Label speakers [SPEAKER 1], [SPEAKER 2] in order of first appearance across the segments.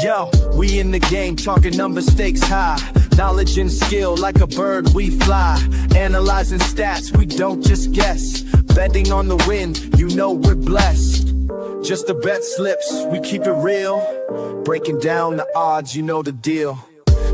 [SPEAKER 1] Yo, we in the game, talking number stakes high. Knowledge and skill, like a bird we fly. Analyzing stats, we don't just guess. Betting on the win, you know we're blessed. Just the bet slips, we keep it real. Breaking down the odds, you know the deal.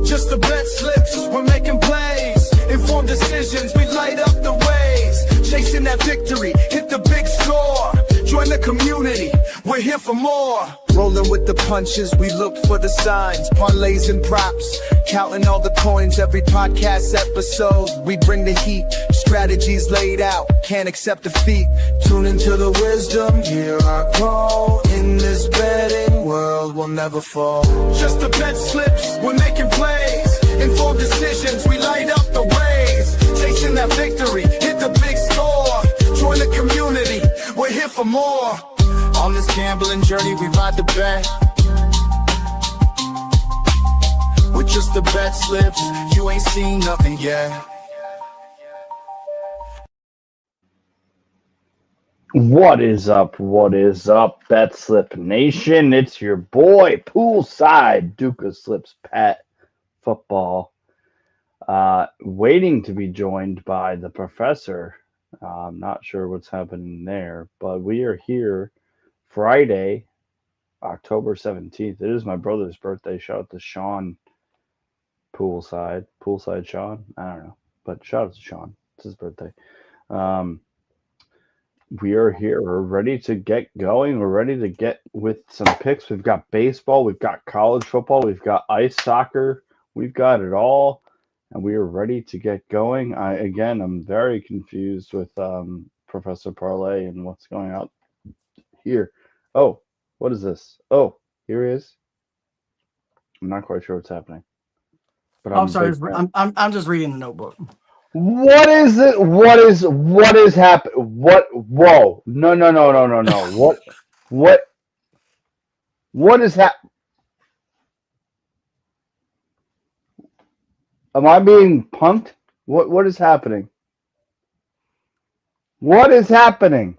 [SPEAKER 1] Just the bet slips, we're making plays. Informed decisions, we light up the ways. Chasing that victory, hit the big score. Join the community, we're here for more. Rolling with the punches, we look for the signs. Parlays and props, counting all the coins. Every podcast episode, we bring the heat. Strategies laid out, can't accept defeat. Tune into the wisdom, hear our call. In this betting world, we'll never fall. Just the bet slips, we're making plays. Informed decisions, we light up the ways. Chasing that victory, hit the big score. Join the community, we're here for more. On this gambling journey, we ride the bet. With just the bet slips, you ain't seen nothing yet.
[SPEAKER 2] What is up? What is up, BetSlip Nation? It's your boy, Poolside, Duke of Slips, Pat Football. Waiting to be joined by the professor. I'm not sure what's happening there, but we are here Friday, October 17th. It is my brother's birthday. Shout out to Sean Poolside Sean. I don't know, but shout out to Sean. It's his birthday. We are here. We're ready to get going. We're ready to get with some picks. We've got baseball. We've got college football. We've got ice soccer. We've got it all. And we are ready to get going. I'm very confused with Professor Parlay and what's going on here. Oh, what is this? Oh, here he is. I'm not quite sure what's happening. But
[SPEAKER 3] I'm sorry. I'm just reading the notebook.
[SPEAKER 2] What is it? What is happening? What? Whoa! No! What is happening? Am I being punked? What is happening? What is happening?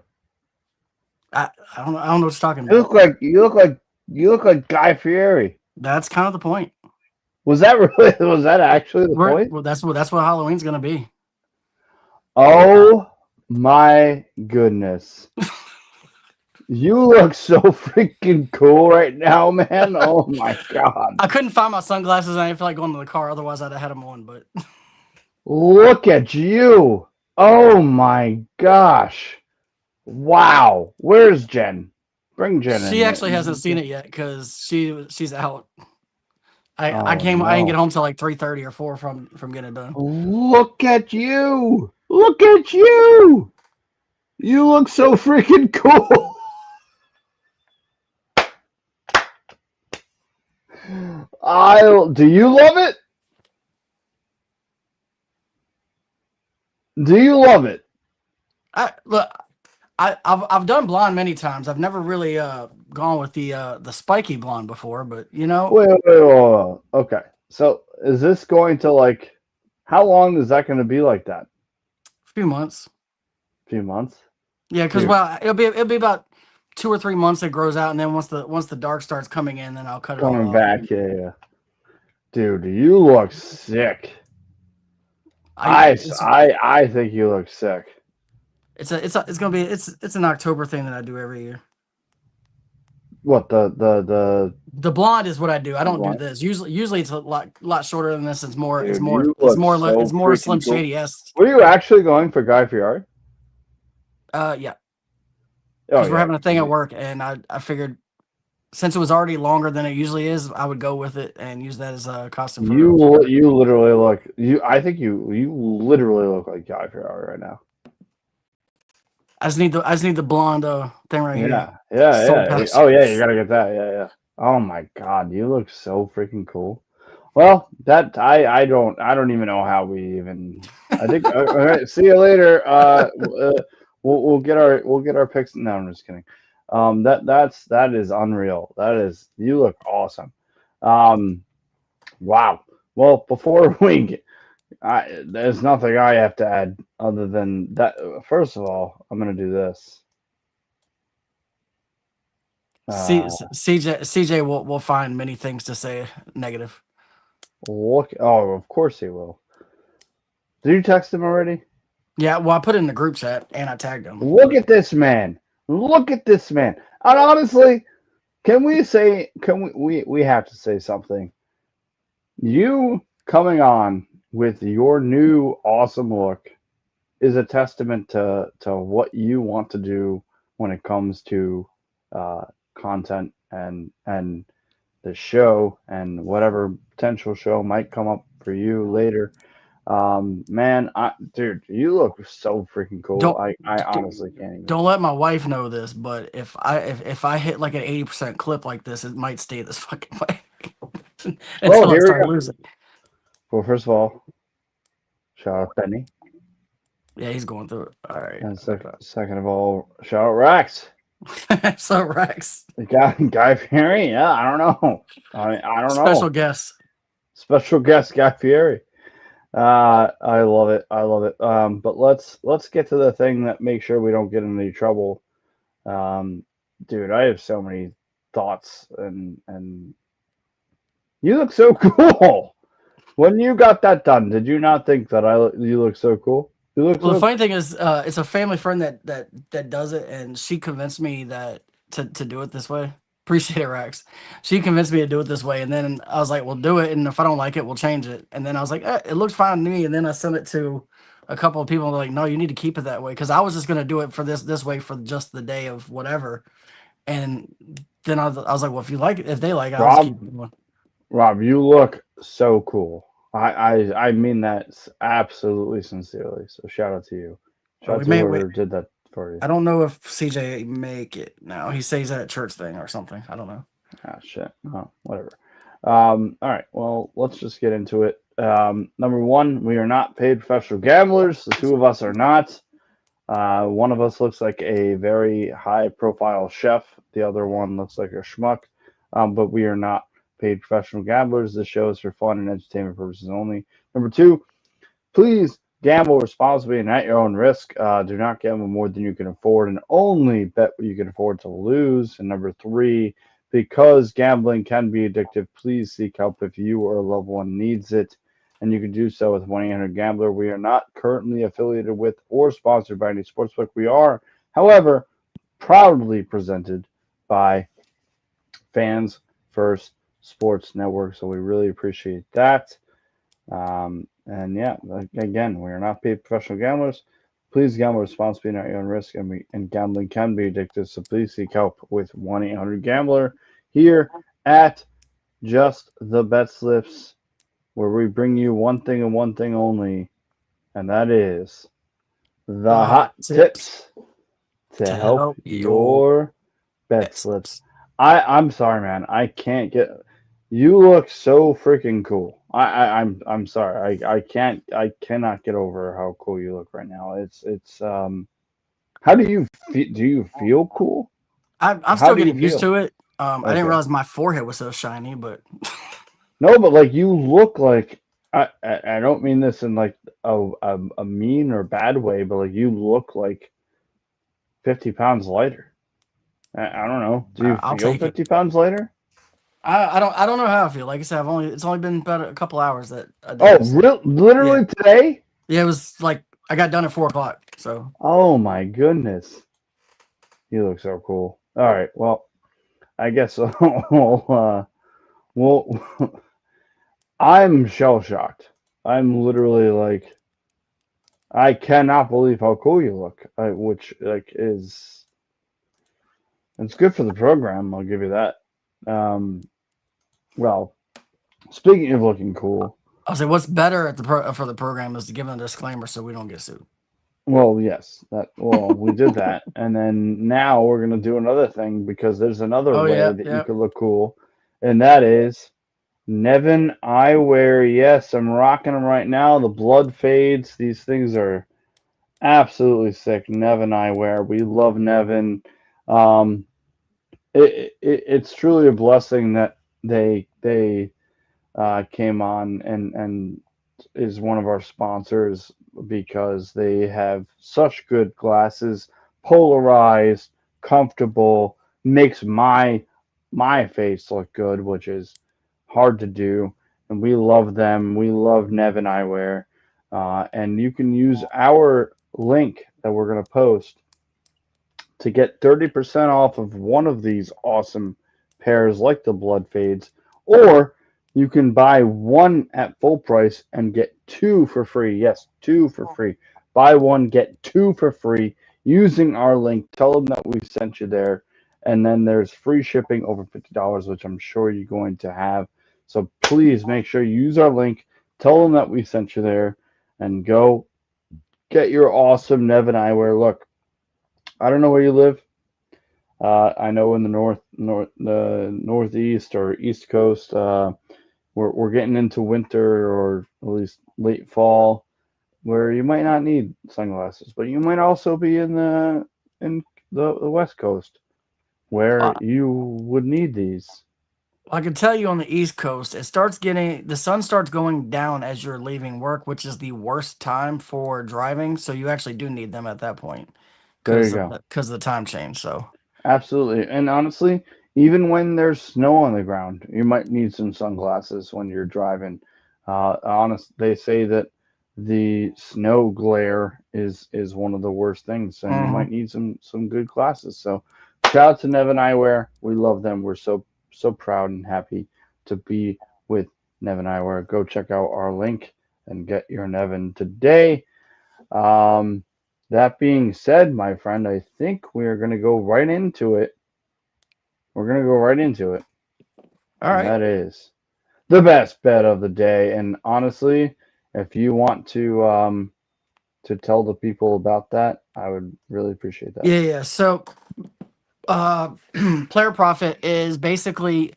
[SPEAKER 3] I don't know what you're talking
[SPEAKER 2] You
[SPEAKER 3] about.
[SPEAKER 2] you look like Guy Fieri.
[SPEAKER 3] That's kind of the point.
[SPEAKER 2] Was that actually the point?
[SPEAKER 3] Well, that's what Halloween's gonna be.
[SPEAKER 2] Oh my goodness. You look so freaking cool right now, man. Oh my god.
[SPEAKER 3] I couldn't find my sunglasses and I didn't feel like going to the car, otherwise I'd have had them on, but
[SPEAKER 2] Look at you. Oh my gosh. Wow. Where's Jen? Bring Jen in.
[SPEAKER 3] she actually hasn't seen it yet because she's out. I didn't get home till like 3:30 or 4 from getting it done.
[SPEAKER 2] Look at you. Look at you. You look so freaking cool. Do you love it? Do you love it?
[SPEAKER 3] I've done blonde many times. I've never really gone with the spiky blonde before, but you know.
[SPEAKER 2] Wait. Okay. So is this going to how long is that going to be like that?
[SPEAKER 3] A few months.
[SPEAKER 2] Few months?
[SPEAKER 3] Yeah, because it'll be about 2 or 3 months it grows out, and then once the dark starts coming in, then I'll cut it
[SPEAKER 2] Coming
[SPEAKER 3] off.
[SPEAKER 2] back, yeah. Dude, you look sick. I think you look sick.
[SPEAKER 3] It's an October thing that I do every year.
[SPEAKER 2] What the
[SPEAKER 3] blonde is what I do. I don't
[SPEAKER 2] blonde?
[SPEAKER 3] do this. Usually it's a lot shorter than this. It's more
[SPEAKER 2] Dude,
[SPEAKER 3] Slim Shady-esque.
[SPEAKER 2] Were you actually going for Guy Fieri?
[SPEAKER 3] Yeah.
[SPEAKER 2] Oh,
[SPEAKER 3] Because we're having a thing at work, and I figured since it was already longer than it usually is, I would go with it and use that as a costume.
[SPEAKER 2] You literally look. I think you literally look like Guy Fieri right now.
[SPEAKER 3] I just need the blonde thing right here.
[SPEAKER 2] Yeah. Oh yeah, you gotta get that. Yeah. Oh my god, you look so freaking cool. Well, that I don't even know how we even. I think. All right, see you later. We'll get our picks. No, I'm just kidding. That is unreal. You look awesome. Wow. Well, before we get, there's nothing I have to add other than that. First of all, I'm gonna do this. Uh,
[SPEAKER 3] CJ will find many things to say negative.
[SPEAKER 2] look. Oh, of course he will. Did you text him already?
[SPEAKER 3] Yeah, well, I put it in the group chat and I tagged him.
[SPEAKER 2] Look at this man. Look at this man. And honestly, can we say? Can we have to say something? You coming on with your new awesome look is a testament to what you want to do when it comes to uh, content and the show and whatever potential show might come up for you later. Man, dude, you look so freaking cool.
[SPEAKER 3] Don't
[SPEAKER 2] I
[SPEAKER 3] d-
[SPEAKER 2] honestly can't even.
[SPEAKER 3] don't let my wife know this, but if I hit like an 80% clip like this, it might stay this fucking way
[SPEAKER 2] Oh,
[SPEAKER 3] until I
[SPEAKER 2] here we
[SPEAKER 3] start
[SPEAKER 2] go.
[SPEAKER 3] losing.
[SPEAKER 2] Well, first of all, shout out Benny,
[SPEAKER 3] Yeah, he's going through it. All right.
[SPEAKER 2] and second of all, shout out Rex.
[SPEAKER 3] So Rex,
[SPEAKER 2] The Guy Fieri. Yeah, I don't know. I don't
[SPEAKER 3] special
[SPEAKER 2] know.
[SPEAKER 3] guest.
[SPEAKER 2] Special guest Guy Fieri. I love it. I love it. But let's get to the thing that makes sure we don't get in any trouble. Um, dude, I have so many thoughts and you look so cool. When you got that done, did you not think that you look so cool? You look
[SPEAKER 3] Well, the
[SPEAKER 2] so
[SPEAKER 3] funny thing is, it's a family friend that does it, and she convinced me that to do it this way. Appreciate it, Rex. She convinced me to do it this way, and then I was like, "Well, do it, and if I don't like it, we'll change it." And then I was like, "It looks fine to me." And then I sent it to a couple of people, and they're like, "No, you need to keep it that way," because I was just gonna do it for this way for just the day of whatever. And then I was like, "Well, if you like it, if they like it, I'll just
[SPEAKER 2] Rob.
[SPEAKER 3] keep it going."
[SPEAKER 2] Rob, you look so cool. I mean that absolutely sincerely. So shout out to you.
[SPEAKER 3] But
[SPEAKER 2] Shout out
[SPEAKER 3] we
[SPEAKER 2] to
[SPEAKER 3] may wait.
[SPEAKER 2] whoever did that for you.
[SPEAKER 3] I don't know if CJ make it now. He says that church thing or something. I don't know.
[SPEAKER 2] Ah, shit. Oh, whatever. All right. Well, let's just get into it. Number one, we are not paid professional gamblers. The two of us are not. One of us looks like a very high-profile chef. The other one looks like a schmuck. But we are not paid professional gamblers. This show is for fun and entertainment purposes only. Number two, please gamble responsibly and at your own risk. Do not gamble more than you can afford and only bet what you can afford to lose. And number three, because gambling can be addictive, please seek help if you or a loved one needs it. And you can do so with 1-800-GAMBLER. We are not currently affiliated with or sponsored by any sportsbook. We are, however, proudly presented by Fans First Sports Network. So we really appreciate that. And yeah, again, we are not paid professional gamblers. Please gamble responsibly and at your own risk. And gambling can be addictive, so please seek help with 1-800-GAMBLER here at Just the BetSlips, where we bring you one thing and one thing only, and that is the hot
[SPEAKER 3] Tips
[SPEAKER 2] tips to
[SPEAKER 3] to
[SPEAKER 2] help
[SPEAKER 3] help your
[SPEAKER 2] your bet
[SPEAKER 3] bets.
[SPEAKER 2] slips. I'm sorry, man. I can't get. You look so freaking cool. I'm sorry. I cannot get over how cool you look right now. It's. How do you feel? Do you feel cool?
[SPEAKER 3] I'm
[SPEAKER 2] How
[SPEAKER 3] still
[SPEAKER 2] do you
[SPEAKER 3] getting used
[SPEAKER 2] feel?
[SPEAKER 3] to it. I didn't
[SPEAKER 2] Okay.
[SPEAKER 3] realize my forehead was so shiny, but
[SPEAKER 2] No, but like you look like. I don't mean this in like a mean or bad way, but like you look like 50 pounds lighter. I don't know. Do you
[SPEAKER 3] I'll
[SPEAKER 2] feel
[SPEAKER 3] take it.
[SPEAKER 2] 50 pounds lighter?
[SPEAKER 3] I don't know how I feel. Like I said, it's only been about a couple hours that I did
[SPEAKER 2] Oh,
[SPEAKER 3] this. Yeah,
[SPEAKER 2] literally today?
[SPEAKER 3] yeah. It was like I got done at 4 o'clock. So
[SPEAKER 2] Oh my goodness. You look so cool. All right. Well, I guess we'll I'm shell shocked. I'm literally like I cannot believe how cool you look. Which like is it's good for the program. I'll give you that. Um, well, speaking of looking cool,
[SPEAKER 3] I'll say what's better at for the program is to give them a disclaimer so we don't get sued.
[SPEAKER 2] well, yes, we did that, and then now we're gonna do another thing because there's another
[SPEAKER 3] Oh
[SPEAKER 2] way
[SPEAKER 3] yeah,
[SPEAKER 2] that you
[SPEAKER 3] yeah.
[SPEAKER 2] could look cool, and that is Nevin eyewear. Yes, I'm rocking them right now. The blood fades. These things are absolutely sick. Nevin eyewear. We love Nevin. Um, it's truly a blessing that they came on and is one of our sponsors because they have such good glasses, polarized, comfortable, makes my face look good, which is hard to do. And we love them. We love Nevin Eyewear. And you can use our link that we're going to post to get 30% off of one of these awesome pairs like the Blood Fades, or you can buy one at full price and get two for free. Yes, two for free. Buy one, get two for free using our link. Tell them that we sent you there. And then there's free shipping over $50, which I'm sure you're going to have. So please make sure you use our link. Tell them that we sent you there and go get your awesome Nevin eyewear. Look, I don't know where you live. I know in the the northeast or east coast, we're getting into winter or at least late fall, where you might not need sunglasses, but you might also be in the west coast where
[SPEAKER 3] Well,
[SPEAKER 2] you would need these.
[SPEAKER 3] I can tell you on the East Coast, the sun starts going down as you're leaving work, which is the worst time for driving. So you actually do need them at that point
[SPEAKER 2] There you
[SPEAKER 3] because
[SPEAKER 2] go.
[SPEAKER 3] because of the time change. So
[SPEAKER 2] Absolutely. And honestly, even when there's snow on the ground, you might need some sunglasses when you're driving. They say that the snow glare is one of the worst things, and you
[SPEAKER 3] mhm.
[SPEAKER 2] might need some good glasses. So, shout out to Nevin Eyewear. We love them. We're so proud and happy to be with Nevin Eyewear. Go check out our link and get your Nevin today. Um, that being said, my friend, I think we're going to go right into it. We're going to go right into it.
[SPEAKER 3] All
[SPEAKER 2] And
[SPEAKER 3] right.
[SPEAKER 2] that is the best bet of the day. And honestly, if you want to tell the people about that, I would really appreciate that.
[SPEAKER 3] Yeah. So uh, player profit is basically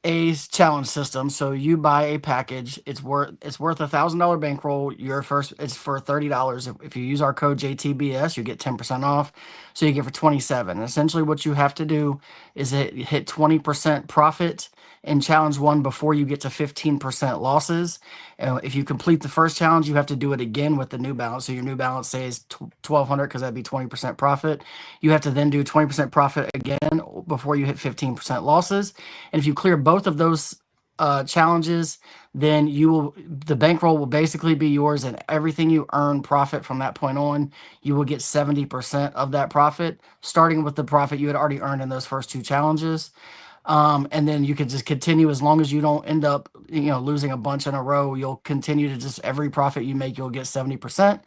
[SPEAKER 3] a challenge system. So you buy a package. It's worth $1,000 bankroll. Your first it's for $30. If you use our code JTBS, you get 10% off. So you get for 27. Essentially, what you have to do is hit 20% profit in challenge one before you get to 15% losses. And if you complete the first challenge, you have to do it again with the new balance. So your new balance says 1,200 because that'd be 20% profit. You have to then do 20% profit again before you hit 15% losses. And if you clear both of those challenges, then the bankroll will basically be yours, and everything you earn profit from that point on, you will get 70% of that profit, starting with the profit you had already earned in those first two challenges. And then you can just continue as long as you don't end up, losing a bunch in a row. You'll continue to just every profit you make, you'll get 70%.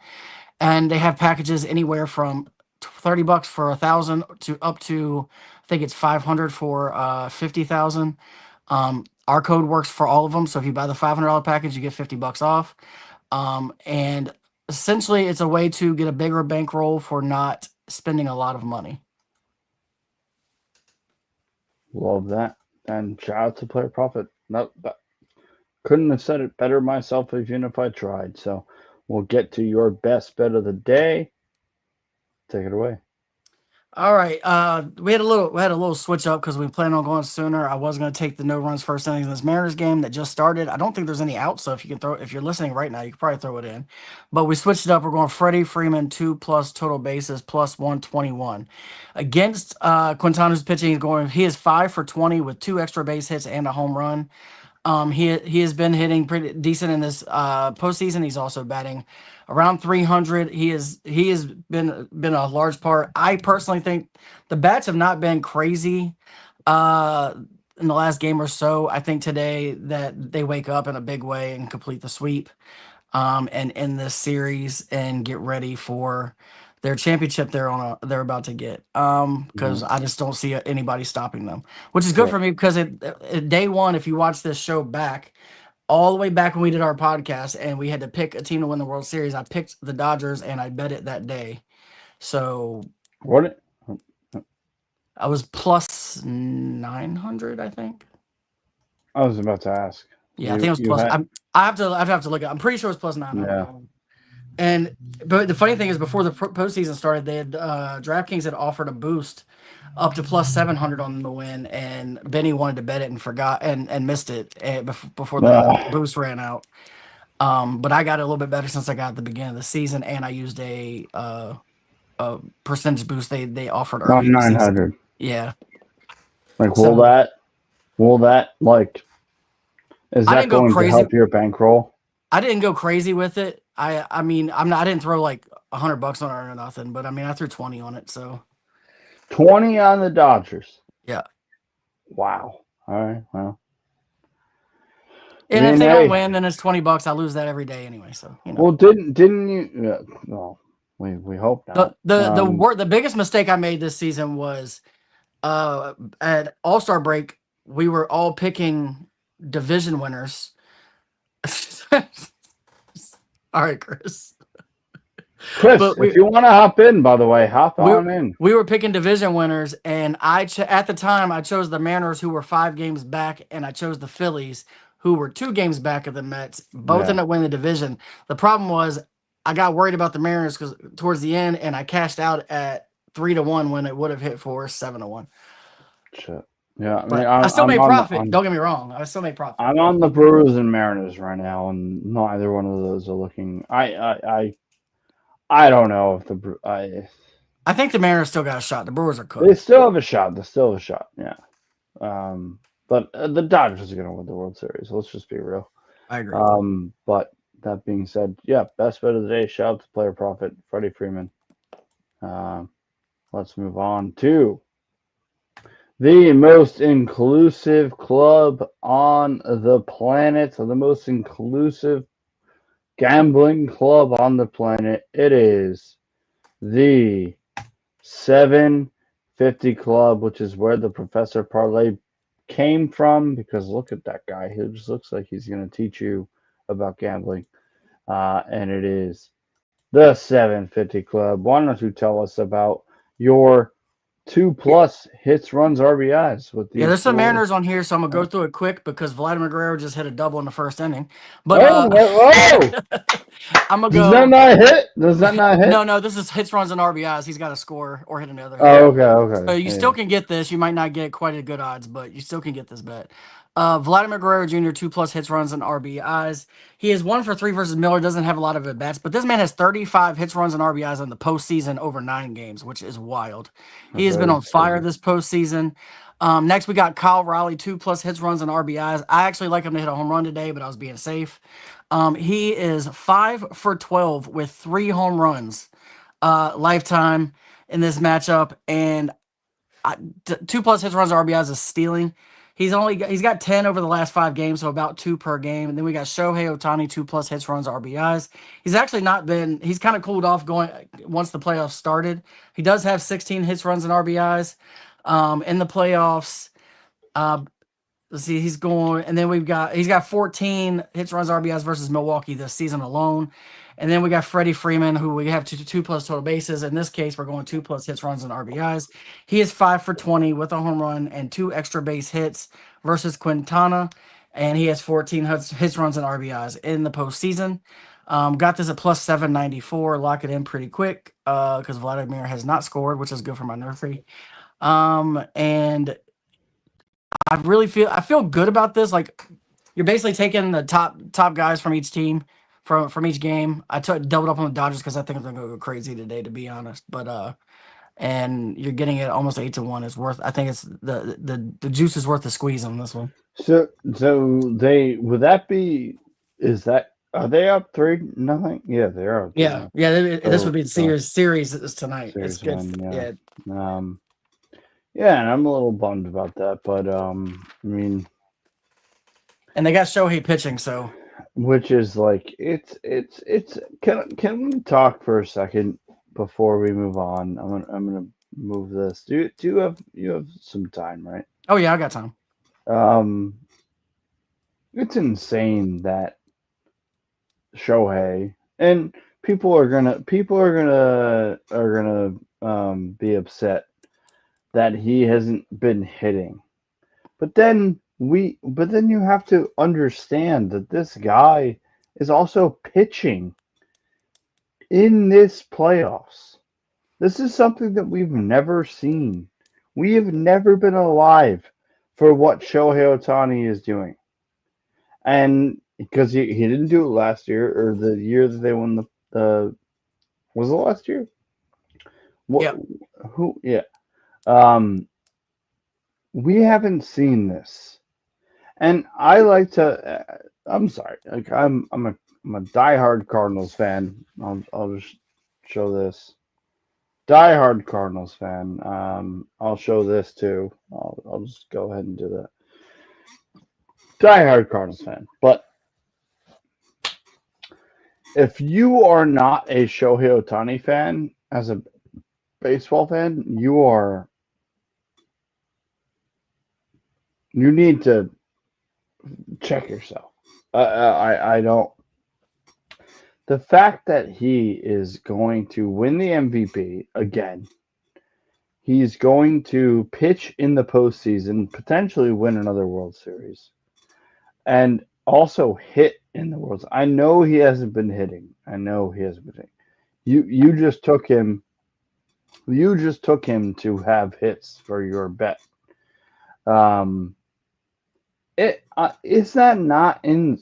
[SPEAKER 3] And they have packages anywhere from $30 for 1,000 to up to I think it's 500 for 50,000. Our code works for all of them, so if you buy the $500 package, you get $50 off. And essentially, it's a way to get a bigger bankroll for not spending a lot of money.
[SPEAKER 2] Love that. And shout out to Player Profit. No, couldn't have said it better myself even if I tried. So we'll get to your best bet of the day. Take it away.
[SPEAKER 3] All right. We had a little switch up because we planned on going sooner. I was going to take the no runs first innings in this Mariners game that just started. I don't think there's any out, so if you're listening right now, you could probably throw it in. But we switched it up. We're going Freddie Freeman 2+ total bases plus 121 against Quintana's pitching. He is 5 for 20 with 2 extra base hits and a home run. He has been hitting pretty decent in this postseason. He's also batting around 300. He has been a large part. I personally think the bats have not been crazy uh, in the last game or so. I think today that they wake up in a big way and complete the sweep and end this series and get ready for their championship they're about to get. Because
[SPEAKER 2] Mhm.
[SPEAKER 3] I just don't see anybody stopping them, which is good for
[SPEAKER 2] Correct.
[SPEAKER 3] me because day one, if you watch this show back, all the way back when we did our podcast and we had to pick a team to win the World Series, I picked the Dodgers and I bet it that day. So
[SPEAKER 2] What?
[SPEAKER 3] I was plus 900, I think.
[SPEAKER 2] I was about to ask.
[SPEAKER 3] Yeah, I think it was
[SPEAKER 2] You
[SPEAKER 3] plus.
[SPEAKER 2] had
[SPEAKER 3] I have to look at. I'm pretty sure it's plus 900.
[SPEAKER 2] yeah.
[SPEAKER 3] But the funny thing is, before the postseason started, they had DraftKings had offered a boost up to plus 700 on the win, and Benny wanted to bet it and forgot and missed it before the
[SPEAKER 2] Ah,
[SPEAKER 3] boost ran out. But I got it a little bit better since I got at the beginning of the season, and I used a percentage boost they offered early
[SPEAKER 2] on
[SPEAKER 3] in the
[SPEAKER 2] nine
[SPEAKER 3] season.
[SPEAKER 2] hundred.
[SPEAKER 3] Yeah.
[SPEAKER 2] Like,
[SPEAKER 3] So
[SPEAKER 2] will that like, is
[SPEAKER 3] I
[SPEAKER 2] that
[SPEAKER 3] didn't go
[SPEAKER 2] going to
[SPEAKER 3] crazy.
[SPEAKER 2] help your bankroll?
[SPEAKER 3] I didn't go crazy with it. I mean, I didn't throw like $100 on it or nothing, but I mean, I threw 20 on it. So
[SPEAKER 2] 20 on the Dodgers.
[SPEAKER 3] yeah.
[SPEAKER 2] Wow. All right. Well, I
[SPEAKER 3] And if
[SPEAKER 2] mean,
[SPEAKER 3] they don't
[SPEAKER 2] hey,
[SPEAKER 3] win, then it's $20. I lose that every day anyway. So
[SPEAKER 2] well, didn't you? Well, we hope not.
[SPEAKER 3] the biggest mistake I made this season was at All Star break we were all picking division winners. All right, Chris.
[SPEAKER 2] Chris,
[SPEAKER 3] But
[SPEAKER 2] if you want to hop in, by the way, hop
[SPEAKER 3] we
[SPEAKER 2] on in.
[SPEAKER 3] we were picking division winners, and at the time I chose the Mariners, who were 5 games back, and I chose the Phillies, who were 2 games back of the Mets. Both
[SPEAKER 2] Yeah.
[SPEAKER 3] ended up winning the division. The problem was I got worried about the Mariners because towards the end, and I cashed out at 3-1 when it would have hit for 7-1.
[SPEAKER 2] Shit. Yeah. I mean,
[SPEAKER 3] But I still
[SPEAKER 2] I'm
[SPEAKER 3] made
[SPEAKER 2] on
[SPEAKER 3] profit. Don't get me wrong. I still made profit.
[SPEAKER 2] I'm on the Brewers and Mariners right now, and neither one of those are looking. I don't know if
[SPEAKER 3] I think the Mariners still got a shot. The Brewers are
[SPEAKER 2] they
[SPEAKER 3] cooked.
[SPEAKER 2] still have a shot. They still have a shot. Yeah. But the Dodgers are going to win the World Series. Let's just be real.
[SPEAKER 3] I agree.
[SPEAKER 2] But that being said, yeah, best bet of the day. Shout out to Player Profit, Freddie Freeman. Let's move on to the most inclusive club on the planet, the most inclusive gambling club on the planet. It is the 750 Club, which is where the Professor Parlay came from. Because look at that guy; he just looks like he's going to teach you about gambling. And it is the 750 Club. Why don't you tell us about your 2+ hits, runs, RBIs with
[SPEAKER 3] Yeah,
[SPEAKER 2] these
[SPEAKER 3] there's some
[SPEAKER 2] four?
[SPEAKER 3] Mariners on here, so I'm gonna go through it quick because Vladimir Guerrero just hit a double in the first inning. But
[SPEAKER 2] Oh, whoa!
[SPEAKER 3] I'm gonna
[SPEAKER 2] Does that
[SPEAKER 3] go.
[SPEAKER 2] not hit? Does that not hit?
[SPEAKER 3] No, this is hits, runs, and RBIs. He's got to score or hit another hit.
[SPEAKER 2] Oh, okay,
[SPEAKER 3] So
[SPEAKER 2] okay.
[SPEAKER 3] you
[SPEAKER 2] Yeah.
[SPEAKER 3] still can get this. You might not get quite a good odds, but you still can get this bet. Vladimir Guerrero Jr. 2+ hits, runs, and RBIs. He is 1 for 3 versus Miller. Doesn't have a lot of at bats, but this man has 35 hits, runs, and RBIs in the postseason over 9 games, which is wild. He has been
[SPEAKER 2] That
[SPEAKER 3] on
[SPEAKER 2] is
[SPEAKER 3] fire
[SPEAKER 2] crazy.
[SPEAKER 3] this postseason. Next, we got Kyle Raleigh, 2+ hits, runs, and RBIs. I actually like him to hit a home run today, but I was being safe. He is 5 for 12 with 3 home runs lifetime in this matchup, and 2+ hits, runs, RBIs is stealing. He's got 10 over the last 5 games, so about 2 per game. And then we got Shohei Ohtani, 2+ hits, runs, RBIs. He's actually not been. He's kind of cooled off going once the playoffs started. He does have 16 hits, runs, and RBIs in the playoffs. Let's see, he's going, and then he's got 14 hits, runs, RBIs versus Milwaukee this season alone. And then we got Freddie Freeman, who we have two plus total bases. In this case, we're going 2+ hits, runs, and RBIs. He is 5 for 20 with a home run and 2 extra base hits versus Quintana, and he has 14 hits, runs, and RBIs in the postseason. Got this at +794. Lock it in pretty quick because Vladimir has not scored, which is good for my nursery. And I feel good about this. Like you're basically taking the top guys from each team from each game. I took doubled up on the Dodgers because I think they're gonna go crazy today, to be honest. But and you're getting it almost 8-1 is worth. I think it's the juice is worth the squeeze on this one.
[SPEAKER 2] So they would that be? Is that are they up 3-0? Yeah, they are up 3
[SPEAKER 3] Yeah,
[SPEAKER 2] now.
[SPEAKER 3] yeah. This would be the
[SPEAKER 2] So
[SPEAKER 3] series is tonight. It's
[SPEAKER 2] series
[SPEAKER 3] good.
[SPEAKER 2] one, yeah.
[SPEAKER 3] Yeah,
[SPEAKER 2] Yeah, and I'm a little bummed about that, but I mean,
[SPEAKER 3] and they got Shohei pitching, so
[SPEAKER 2] which is like it's. Can we talk for a second before we move on? I'm gonna move this. Do you have some time, right?
[SPEAKER 3] oh yeah, I got time.
[SPEAKER 2] Um, it's insane that Shohei and people are gonna be upset that he hasn't been hitting. But then you have to understand that this guy is also pitching in this playoffs. This is something that we've never seen. We have never been alive for what Shohei Ohtani is doing. And because he didn't do it last year or the year that they won the was it last year? What
[SPEAKER 3] Yep.
[SPEAKER 2] who yeah. Um we haven't seen this, and I like to. I'm sorry, like I'm a diehard Cardinals fan. I'll just show this. Diehard Cardinals fan. I'll show this too. I'll just go ahead and do that. Diehard Cardinals fan. But if you are not a Shohei Ohtani fan, as a baseball fan, you need to check yourself. I don't. The fact that he is going to win the MVP again, he's going to pitch in the postseason, potentially win another World Series, and also hit in the World. I know he hasn't been hitting. I know he hasn't been hitting. You just took him. You just took him to have hits for your bet. Um, is that not in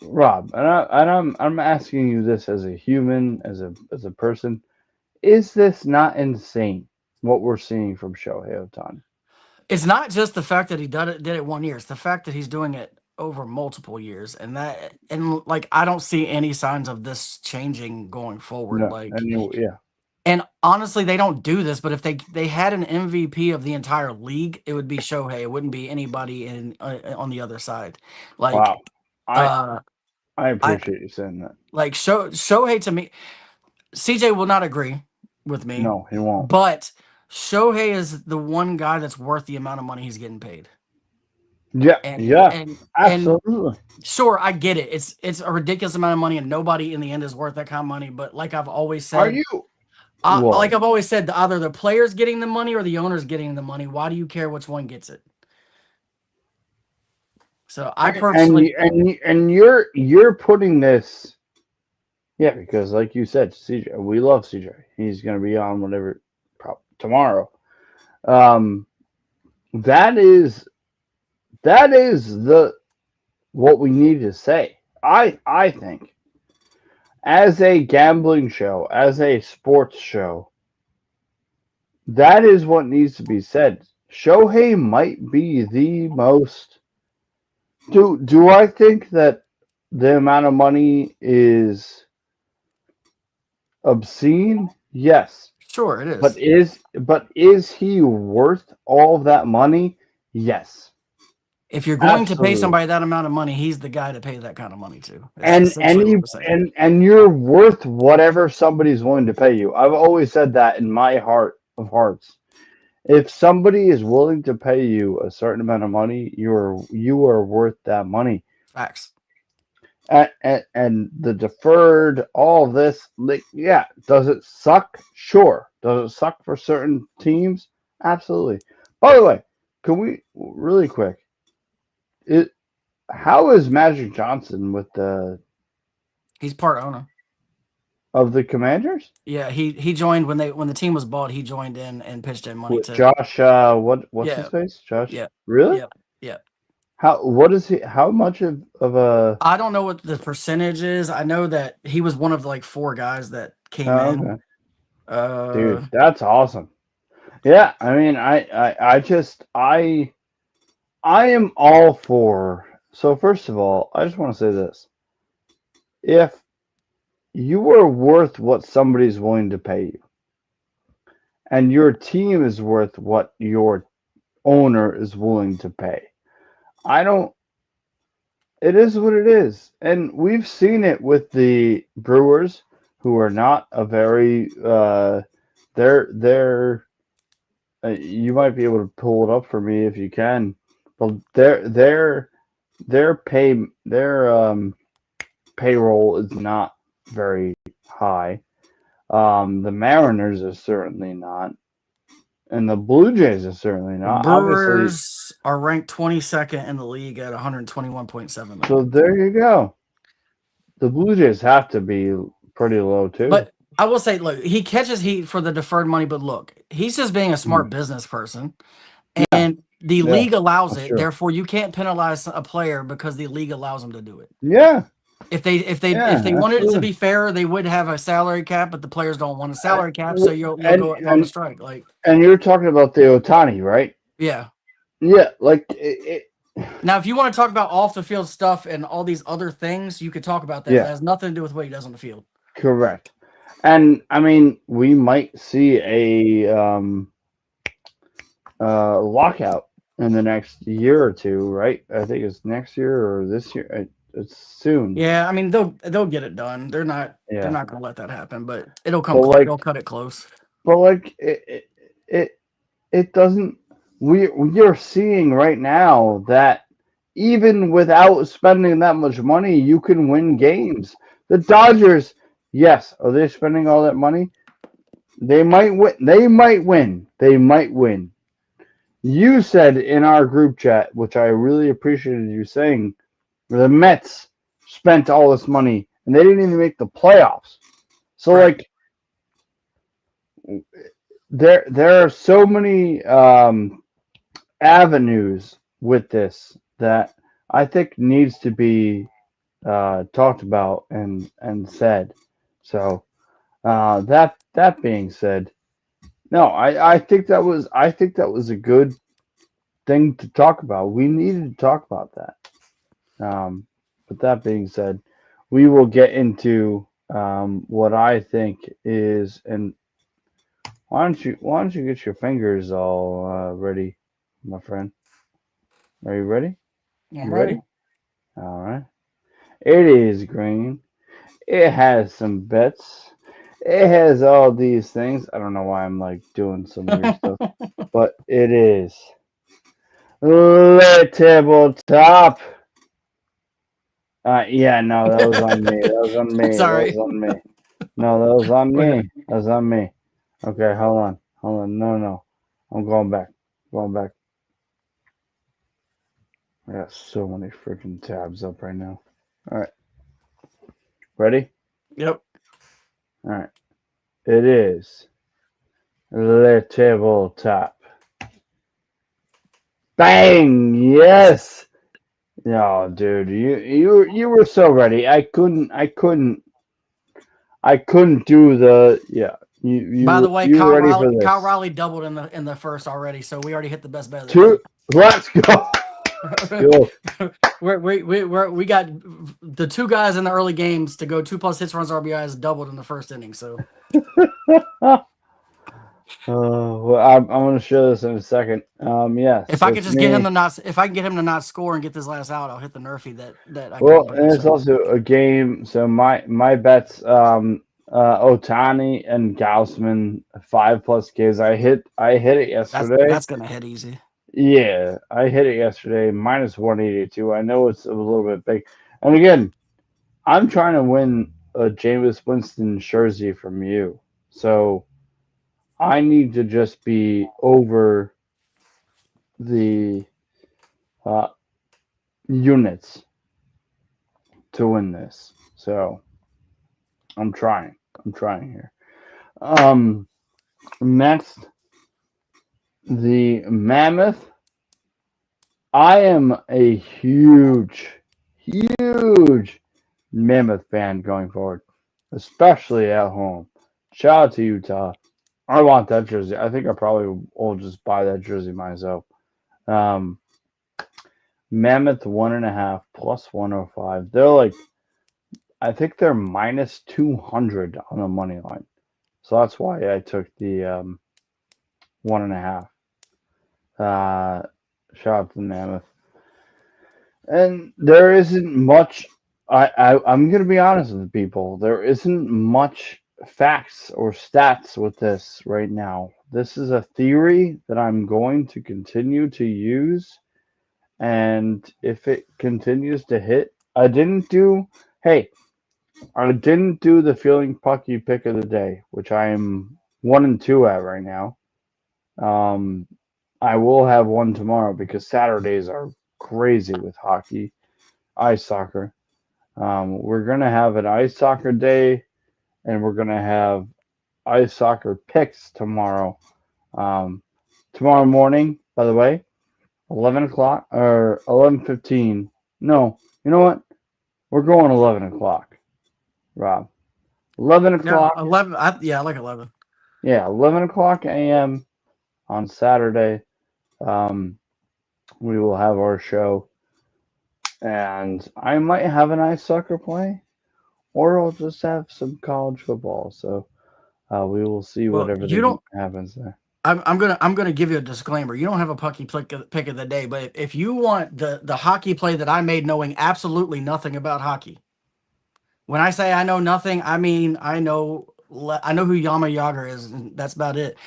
[SPEAKER 2] Rob? I'm asking you this as a human, as a person. Is this not insane? What we're seeing from Shohei Ohtani?
[SPEAKER 3] It's not just the fact that he did it 1 year. It's the fact that he's doing it over multiple years, and like I don't see any signs of this changing going forward.
[SPEAKER 2] No,
[SPEAKER 3] Like,
[SPEAKER 2] and yeah.
[SPEAKER 3] and honestly, they don't do this. But if they had an MVP of the entire league, it would be Shohei. It wouldn't be anybody in on the other side. Like,
[SPEAKER 2] Wow, I
[SPEAKER 3] uh,
[SPEAKER 2] I
[SPEAKER 3] I
[SPEAKER 2] appreciate you saying that.
[SPEAKER 3] like Shohei to me. CJ will not agree with me,
[SPEAKER 2] No, he won't.
[SPEAKER 3] but Shohei is the one guy that's worth the amount of money he's getting paid.
[SPEAKER 2] Yeah,
[SPEAKER 3] And
[SPEAKER 2] yeah,
[SPEAKER 3] and
[SPEAKER 2] absolutely.
[SPEAKER 3] sure, I get it. It's a ridiculous amount of money, and nobody in the end is worth that kind of money. But like I've always
[SPEAKER 2] Are
[SPEAKER 3] said,
[SPEAKER 2] you? Well,
[SPEAKER 3] either the players getting the money or the owners getting the money. Why do you care which one gets it? So I personally,
[SPEAKER 2] and you're putting this. Yeah, because like you said, CJ, we love CJ. He's going to be on whatever tomorrow. Um, that is the what we need to say. I think as a gambling show, as a sports show, that is what needs to be said. Shohei might be the most. Do I think that the amount of money is obscene? Yes.
[SPEAKER 3] sure it
[SPEAKER 2] But
[SPEAKER 3] is.
[SPEAKER 2] is he worth all of that money? Yes.
[SPEAKER 3] If you're going to pay
[SPEAKER 2] Absolutely.
[SPEAKER 3] somebody that amount of money, he's the guy to pay that kind of money to. It's
[SPEAKER 2] And
[SPEAKER 3] essentially what we're saying.
[SPEAKER 2] and you're worth whatever somebody's willing to pay you. I've always said that in my heart of hearts. If somebody is willing to pay you a certain amount of money, you are worth that money.
[SPEAKER 3] Facts.
[SPEAKER 2] And the deferred, all of this, like, yeah, does it suck? Sure. Does it suck for certain teams? Absolutely. By the way, can we really quick? It how is Magic Johnson with the
[SPEAKER 3] He's part owner.
[SPEAKER 2] of the Commanders
[SPEAKER 3] Yeah, he joined when the team was bought. He joined in and pitched in money
[SPEAKER 2] with
[SPEAKER 3] to.
[SPEAKER 2] Josh? What's his
[SPEAKER 3] Yeah,
[SPEAKER 2] face? Josh?
[SPEAKER 3] yeah,
[SPEAKER 2] Really?
[SPEAKER 3] yeah, yeah.
[SPEAKER 2] How? What is he? How much of a?
[SPEAKER 3] I don't know what the percentage is. I know that he was one of like four guys that came
[SPEAKER 2] Oh,
[SPEAKER 3] in.
[SPEAKER 2] okay,
[SPEAKER 3] Uh,
[SPEAKER 2] dude, that's awesome. Yeah, I mean, I am all for. So first of all, I just want to say this: if you are worth what somebody's willing to pay you, and your team is worth what your owner is willing to pay, I don't. It is what it is, and we've seen it with the Brewers, who are not a very. They're. You might be able to pull it up for me if you can, but their payroll is not very high. The Mariners are certainly not, and the Blue Jays are certainly
[SPEAKER 3] the
[SPEAKER 2] not. Obviously,
[SPEAKER 3] Brewers are ranked 22nd in the league at 121.7
[SPEAKER 2] so
[SPEAKER 3] million.
[SPEAKER 2] there you go. The Blue Jays have to be pretty low too.
[SPEAKER 3] But I will say, look, he catches heat for the deferred money, but look, he's just being a smart
[SPEAKER 2] Mhm.
[SPEAKER 3] business person.
[SPEAKER 2] Yeah,
[SPEAKER 3] And the
[SPEAKER 2] yeah,
[SPEAKER 3] league allows
[SPEAKER 2] that's
[SPEAKER 3] it.
[SPEAKER 2] true.
[SPEAKER 3] Therefore, you can't penalize a player because the league allows them to do it.
[SPEAKER 2] Yeah,
[SPEAKER 3] If they
[SPEAKER 2] yeah,
[SPEAKER 3] wanted it to
[SPEAKER 2] absolutely.
[SPEAKER 3] be fair, they would have a salary cap, but the players don't want a salary cap, so you'll
[SPEAKER 2] And
[SPEAKER 3] go on a
[SPEAKER 2] and
[SPEAKER 3] strike. Like,
[SPEAKER 2] and you're talking about the Otani, right?
[SPEAKER 3] yeah,
[SPEAKER 2] Yeah, like it
[SPEAKER 3] Now, if you want to talk about off the field stuff and all these other things, you could talk about that. But that
[SPEAKER 2] yeah,
[SPEAKER 3] has nothing to do with what he does on the field.
[SPEAKER 2] correct. And I mean, we might see a lockout in the next year or two, right? I think it's next year or this year. It's soon.
[SPEAKER 3] Yeah, I mean they'll get it done. They're
[SPEAKER 2] Yeah,
[SPEAKER 3] not gonna let that happen, but it'll come
[SPEAKER 2] but
[SPEAKER 3] close. They'll
[SPEAKER 2] like,
[SPEAKER 3] cut it close.
[SPEAKER 2] but like it doesn't. We're seeing right now that even without spending that much money, you can win games. The Dodgers, yes, are they spending all that money? They might win. They might win. They might win. You said in our group chat, which I really appreciated you saying, the Mets spent all this money and they didn't even make the playoffs. So
[SPEAKER 3] Right.
[SPEAKER 2] like there are so many avenues with this that I think needs to be talked about and said. So that being said, no, I think that was a good thing to talk about. We needed to talk about that. But that being said, we will get into what I think is, and why don't you get your fingers all ready, my friend? Are you ready?
[SPEAKER 3] I'm
[SPEAKER 2] You
[SPEAKER 3] ready.
[SPEAKER 2] ready? All right. It is green. It has some bets. It has all these things. I don't know why I'm like doing some weird stuff, but it is. Le tabletop. Yeah, no, that was on me. That was on me.
[SPEAKER 3] That's all
[SPEAKER 2] That
[SPEAKER 3] right.
[SPEAKER 2] was on me. No, that was on
[SPEAKER 3] We're
[SPEAKER 2] me.
[SPEAKER 3] good.
[SPEAKER 2] That was on me. Okay, hold on. Hold on. No, no. I'm going back. Going back. I got so many freaking tabs up right now. All right. Ready?
[SPEAKER 3] Yep.
[SPEAKER 2] All right. It is Le tabletop. Bang! Yes. No, dude, you were so ready. I couldn't do the yeah.
[SPEAKER 3] By the way,
[SPEAKER 2] You were ready for
[SPEAKER 3] Kyle
[SPEAKER 2] this.
[SPEAKER 3] Riley doubled in the first already, so we already hit the best bet of the
[SPEAKER 2] Two.
[SPEAKER 3] day.
[SPEAKER 2] Let's go. Let's go.
[SPEAKER 3] We got the two guys in the early games to go 2+ hits, runs, RBIs doubled in the first inning. So
[SPEAKER 2] Well, I'm going to show this in a second. Yes,
[SPEAKER 3] if I could
[SPEAKER 2] it's
[SPEAKER 3] just get him
[SPEAKER 2] me.
[SPEAKER 3] to not, if I can get him to not score and get this last out, I'll hit the Nerfy that I
[SPEAKER 2] Well,
[SPEAKER 3] couldn't do.
[SPEAKER 2] and it's
[SPEAKER 3] So
[SPEAKER 2] also a game. So my bets, Otani and Gaussman 5+ Ks. I hit it yesterday.
[SPEAKER 3] that's gonna hit easy.
[SPEAKER 2] Yeah, I hit it yesterday. Minus 182. I know it's a little bit big. And again, I'm trying to win a Jameis Winston jersey from you. So I need to just be over the uh, units to win this. So I'm trying. I'm trying here. Um, Next, the Mammoth. I am a huge Mammoth fan going forward, especially at home. Shout out to Utah. I want that jersey. I think I probably will just buy that jersey myself. Um, Mammoth 1.5 plus 105. They're like, I think they're minus 200 on the money line. So that's why I took the 1.5. Shout out to the Mammoth. And there isn't much. I'm gonna be honest with people. There isn't much facts or stats with this right now. This is a theory that I'm going to continue to use, and if it continues to hit, I didn't do. Hey, I didn't do the feeling pucky pick of the day, which I am 1-2 at right now. Um, I will have one tomorrow because Saturdays are crazy with hockey, ice soccer. We're gonna have an ice soccer day, and we're gonna have ice soccer picks tomorrow. Um, Tomorrow morning, by the way, 11 o'clock or 11:15. No, you know what? We're going 11 o'clock, Rob. Eleven
[SPEAKER 3] Yeah,
[SPEAKER 2] o'clock.
[SPEAKER 3] 11. Yeah, I like 11.
[SPEAKER 2] Yeah, 11 o'clock a.m. on Saturday. Um, we will have our show, and I might have an ice soccer play, or I'll just have some college football. So we will see what
[SPEAKER 3] Well, you
[SPEAKER 2] everything
[SPEAKER 3] don't.
[SPEAKER 2] happens there.
[SPEAKER 3] I'm gonna give you a disclaimer. You don't have a pucky pick of the day, but if you want the hockey play that I made, knowing absolutely nothing about hockey. When I say I know nothing, I mean I know who Yama Yager is, and that's about it.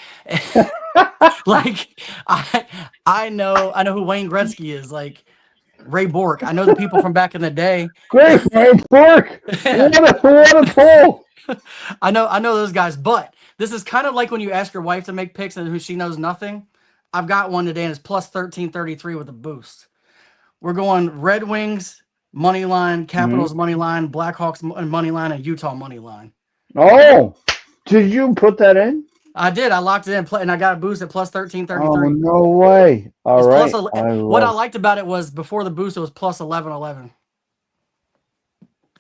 [SPEAKER 3] Like I know who Wayne Gretzky is, like Ray Bork. I know the people from back in the day.
[SPEAKER 2] Great, Ray Bork! What a pull!
[SPEAKER 3] I know those guys, but this is kind of like when you ask your wife to make picks and who she knows nothing. I've got one today and it's plus 1333 with a boost. We're going Red Wings money line,
[SPEAKER 2] Mhm.
[SPEAKER 3] Capitals money line, Blackhawks money line, and Utah money line.
[SPEAKER 2] Oh, did you put that in?
[SPEAKER 3] I did. I locked it in, and I got a boost at plus thirteen thirty
[SPEAKER 2] Oh,
[SPEAKER 3] three.
[SPEAKER 2] no way! All
[SPEAKER 3] It's plus.
[SPEAKER 2] right, I
[SPEAKER 3] What I
[SPEAKER 2] love
[SPEAKER 3] liked about it was before the boost, it was plus 1111.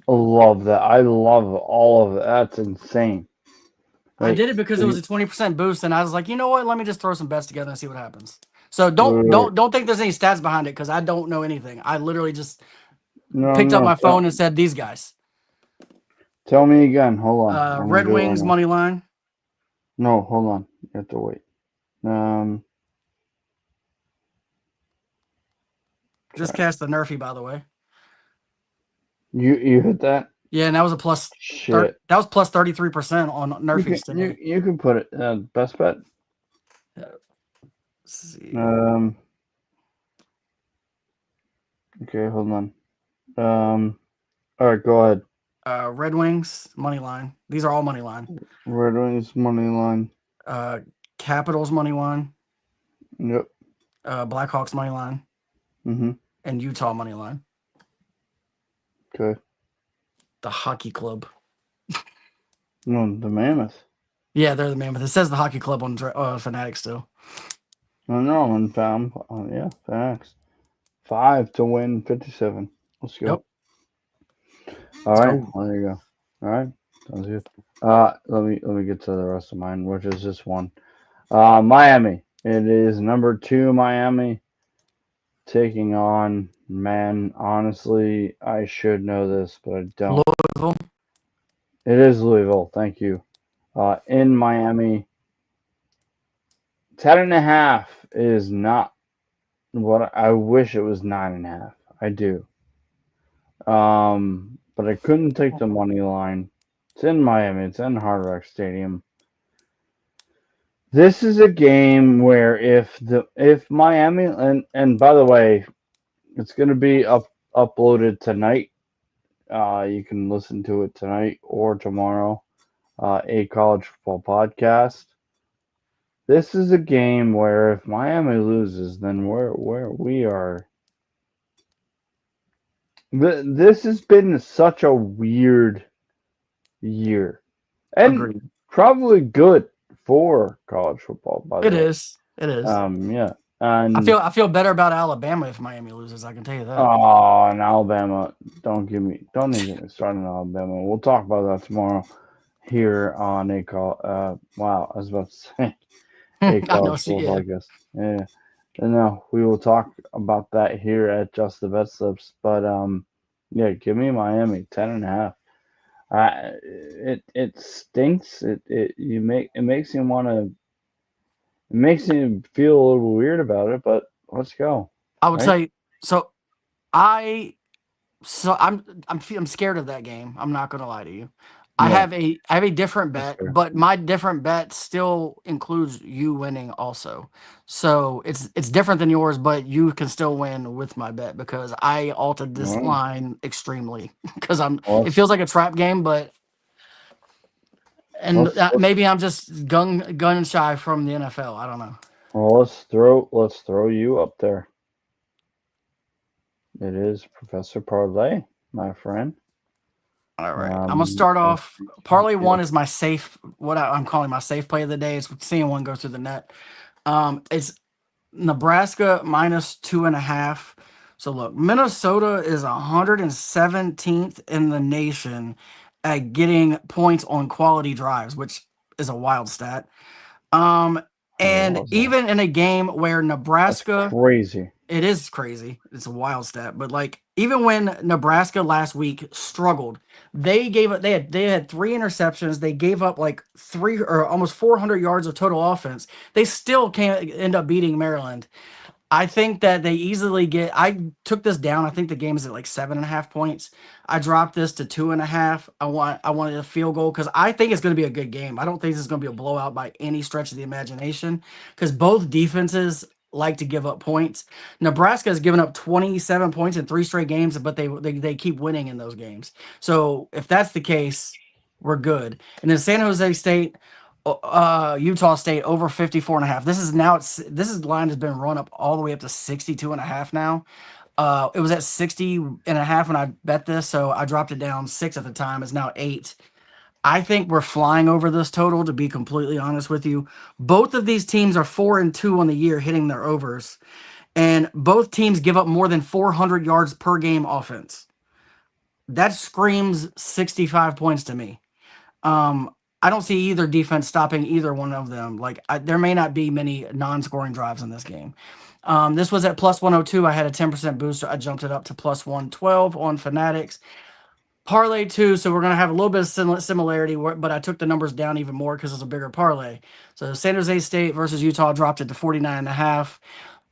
[SPEAKER 2] love that. I love all of it. That's insane.
[SPEAKER 3] I
[SPEAKER 2] Wait,
[SPEAKER 3] did it because
[SPEAKER 2] so
[SPEAKER 3] it was
[SPEAKER 2] you,
[SPEAKER 3] a 20% boost, and I was like, you know what? Let me just throw some bets together and see what happens. So don't
[SPEAKER 2] wait.
[SPEAKER 3] don't don't think there's any stats behind it because I don't know anything. I literally just
[SPEAKER 2] No,
[SPEAKER 3] picked up
[SPEAKER 2] no,
[SPEAKER 3] my phone and said these guys.
[SPEAKER 2] tell me again. Hold on, I'm gonna
[SPEAKER 3] Red
[SPEAKER 2] do it right
[SPEAKER 3] Wings
[SPEAKER 2] now.
[SPEAKER 3] money line.
[SPEAKER 2] No, hold on. You have to wait. Um,
[SPEAKER 3] Just
[SPEAKER 2] okay.
[SPEAKER 3] cast the Nerfy, by the way.
[SPEAKER 2] You hit that?
[SPEAKER 3] Yeah, and that was a plus
[SPEAKER 2] Shit.
[SPEAKER 3] that was plus 33% on Nerfies today.
[SPEAKER 2] You can put it. Best bet.
[SPEAKER 3] Let's see.
[SPEAKER 2] Um. Okay, hold on. All right, go ahead.
[SPEAKER 3] Red Wings money line. These are all money line.
[SPEAKER 2] Red Wings money line.
[SPEAKER 3] Uh, Capitals money line.
[SPEAKER 2] Yep.
[SPEAKER 3] Blackhawks money line,
[SPEAKER 2] Mhm.
[SPEAKER 3] and Utah money line.
[SPEAKER 2] Okay.
[SPEAKER 3] The hockey club.
[SPEAKER 2] No, the Mammoth.
[SPEAKER 3] Yeah, they're the Mammoth. It says the hockey club on Fanatics still.
[SPEAKER 2] I know. And found. Yeah. Thanks. 5 to win 57. Let's
[SPEAKER 3] Yep.
[SPEAKER 2] go. All
[SPEAKER 3] Let's
[SPEAKER 2] right.
[SPEAKER 3] go.
[SPEAKER 2] Well, there you go. All right. Sounds good. Let me get to the rest of mine, which is just one. Miami. It is number 2 Miami taking on, man, honestly, I should know this, but I don't.
[SPEAKER 3] Louisville.
[SPEAKER 2] It is Louisville. Thank you. In Miami, 10.5 is not what I wish it was 9.5. I do. But I couldn't take the money line. It's in Miami. It's in Hard Rock Stadium. This is a game where if Miami and by the way, it's going to be uploaded tonight. You can listen to it tonight or tomorrow. A college football podcast. This is a game where if Miami loses, then we are. This has been such a weird year, and
[SPEAKER 3] Agreed.
[SPEAKER 2] probably good for college football. By the
[SPEAKER 3] It
[SPEAKER 2] way,
[SPEAKER 3] is. It is.
[SPEAKER 2] yeah,
[SPEAKER 3] I
[SPEAKER 2] and
[SPEAKER 3] feel I feel better about Alabama if Miami loses. I can tell you that.
[SPEAKER 2] oh, and Alabama, don't even get me started on Alabama. We'll talk about that tomorrow here on a call. Wow, I was about to say a
[SPEAKER 3] I know.
[SPEAKER 2] college
[SPEAKER 3] See,
[SPEAKER 2] football
[SPEAKER 3] yeah.
[SPEAKER 2] podcast. Yeah, and no, we will talk about that here at Just the BetSlips. But yeah, give me Miami 10.5. It stinks. It makes you want to. It makes you feel a little weird about it, but let's go.
[SPEAKER 3] I would
[SPEAKER 2] Right?
[SPEAKER 3] say so. I I'm scared of that game. I'm not gonna lie to you.
[SPEAKER 2] Yeah,
[SPEAKER 3] I have a different
[SPEAKER 2] that's
[SPEAKER 3] bet,
[SPEAKER 2] fair.
[SPEAKER 3] but my different bet still includes you winning also. So it's different than yours, but you can still win with my bet because I altered
[SPEAKER 2] All
[SPEAKER 3] this
[SPEAKER 2] right.
[SPEAKER 3] line extremely because
[SPEAKER 2] Well,
[SPEAKER 3] it feels like a trap game, but and
[SPEAKER 2] let's
[SPEAKER 3] maybe I'm just gun shy from the NFL. I don't know.
[SPEAKER 2] well, let's throw you up there. It is Professor Parlay, my friend.
[SPEAKER 3] All right, I'm gonna start
[SPEAKER 2] I
[SPEAKER 3] off.
[SPEAKER 2] think
[SPEAKER 3] Parlay
[SPEAKER 2] yeah.
[SPEAKER 3] one is my safe. What I'm calling my safe play of the day. It's seeing one go through the net. It's Nebraska minus 2.5. So look, Minnesota is 117th in the nation at getting points on quality drives, which is a wild stat. Um,
[SPEAKER 2] I
[SPEAKER 3] and
[SPEAKER 2] love that.
[SPEAKER 3] even in a game where
[SPEAKER 2] That's
[SPEAKER 3] Nebraska
[SPEAKER 2] crazy.
[SPEAKER 3] It is crazy. It's a wild stat, but like even when Nebraska last week struggled, they gave up. They had 3 interceptions. They gave up like three or almost 400 yards of total offense. They still can't end up beating Maryland. I think that they easily get. I took this down. I think the game is at like 7.5 points. I dropped this to 2.5. I wanted a field goal because I think it's going to be a good game. I don't think this is going to be a blowout by any stretch of the imagination because both defenses like to give up points. Nebraska has given up 27 points in 3 straight games, but they keep winning in those games. So if that's the case, we're good. And then San Jose State. Utah State over 54.5. This is line has been run up all the way up to 62.5 now. It was at 60.5 when I bet this, so I dropped it down 6 at the time. It's now 8. I think we're flying over this total, to be completely honest with you. Both of these teams are 4-2 on the year hitting their overs, and both teams give up more than 400 yards per game offense. That screams 65 points to me. Um, I don't see either defense stopping either one of them. Like there may not be many non-scoring drives in this game. This was at plus 102. I had a 10% booster. I jumped it up to plus 112 on Fanatics. Parlay 2, so we're going to have a little bit of similarity, but I took the numbers down even more because it's a bigger parlay. So San Jose State versus Utah dropped it to 49.5.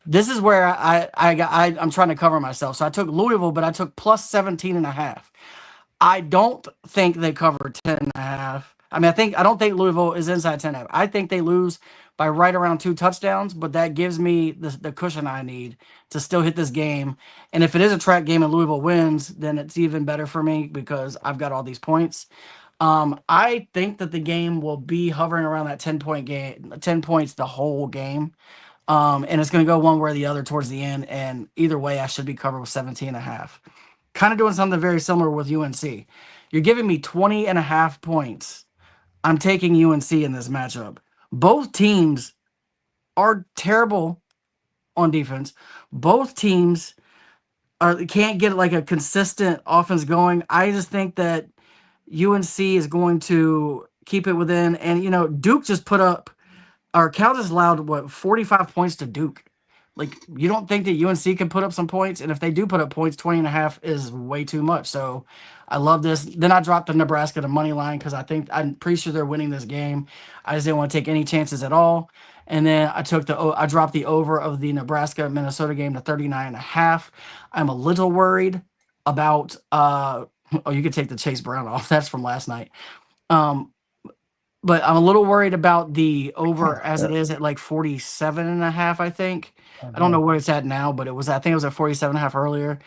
[SPEAKER 3] This is where I'm trying to cover myself. So I took Louisville, but I took plus 17.5. I don't think they cover 10.5. I mean, I don't think Louisville is inside 10.5. I think they lose by right around 2 touchdowns, but that gives me the cushion I need to still hit this game. And if it is a track game and Louisville wins, then it's even better for me because I've got all these points. I think that the game will be hovering around that 10-point game, 10 points the whole game. And it's going to go one way or the other towards the end. And either way, I should be covered with 17.5. Kind of doing something very similar with UNC. You're giving me 20.5 points. I'm taking UNC in this matchup. Both teams are terrible on defense. Both teams can't get like a consistent offense going. I just think that UNC is going to keep it within. And, Duke just put up, or Cal just allowed, 45 points to Duke. Like, you don't think that UNC can put up some points? And if they do put up points, 20.5 is way too much. So I love this. Then I dropped the Nebraska to money line because I'm pretty sure they're winning this game. I just didn't want to take any chances at all. And then I dropped the over of the Nebraska Minnesota game to 39.5. I'm a little worried about you could take the Chase Brown off. That's from last night. But I'm a little worried about the over as it is at like 47.5, I think. I don't know where it's at now, but I think it was at 47.5 earlier.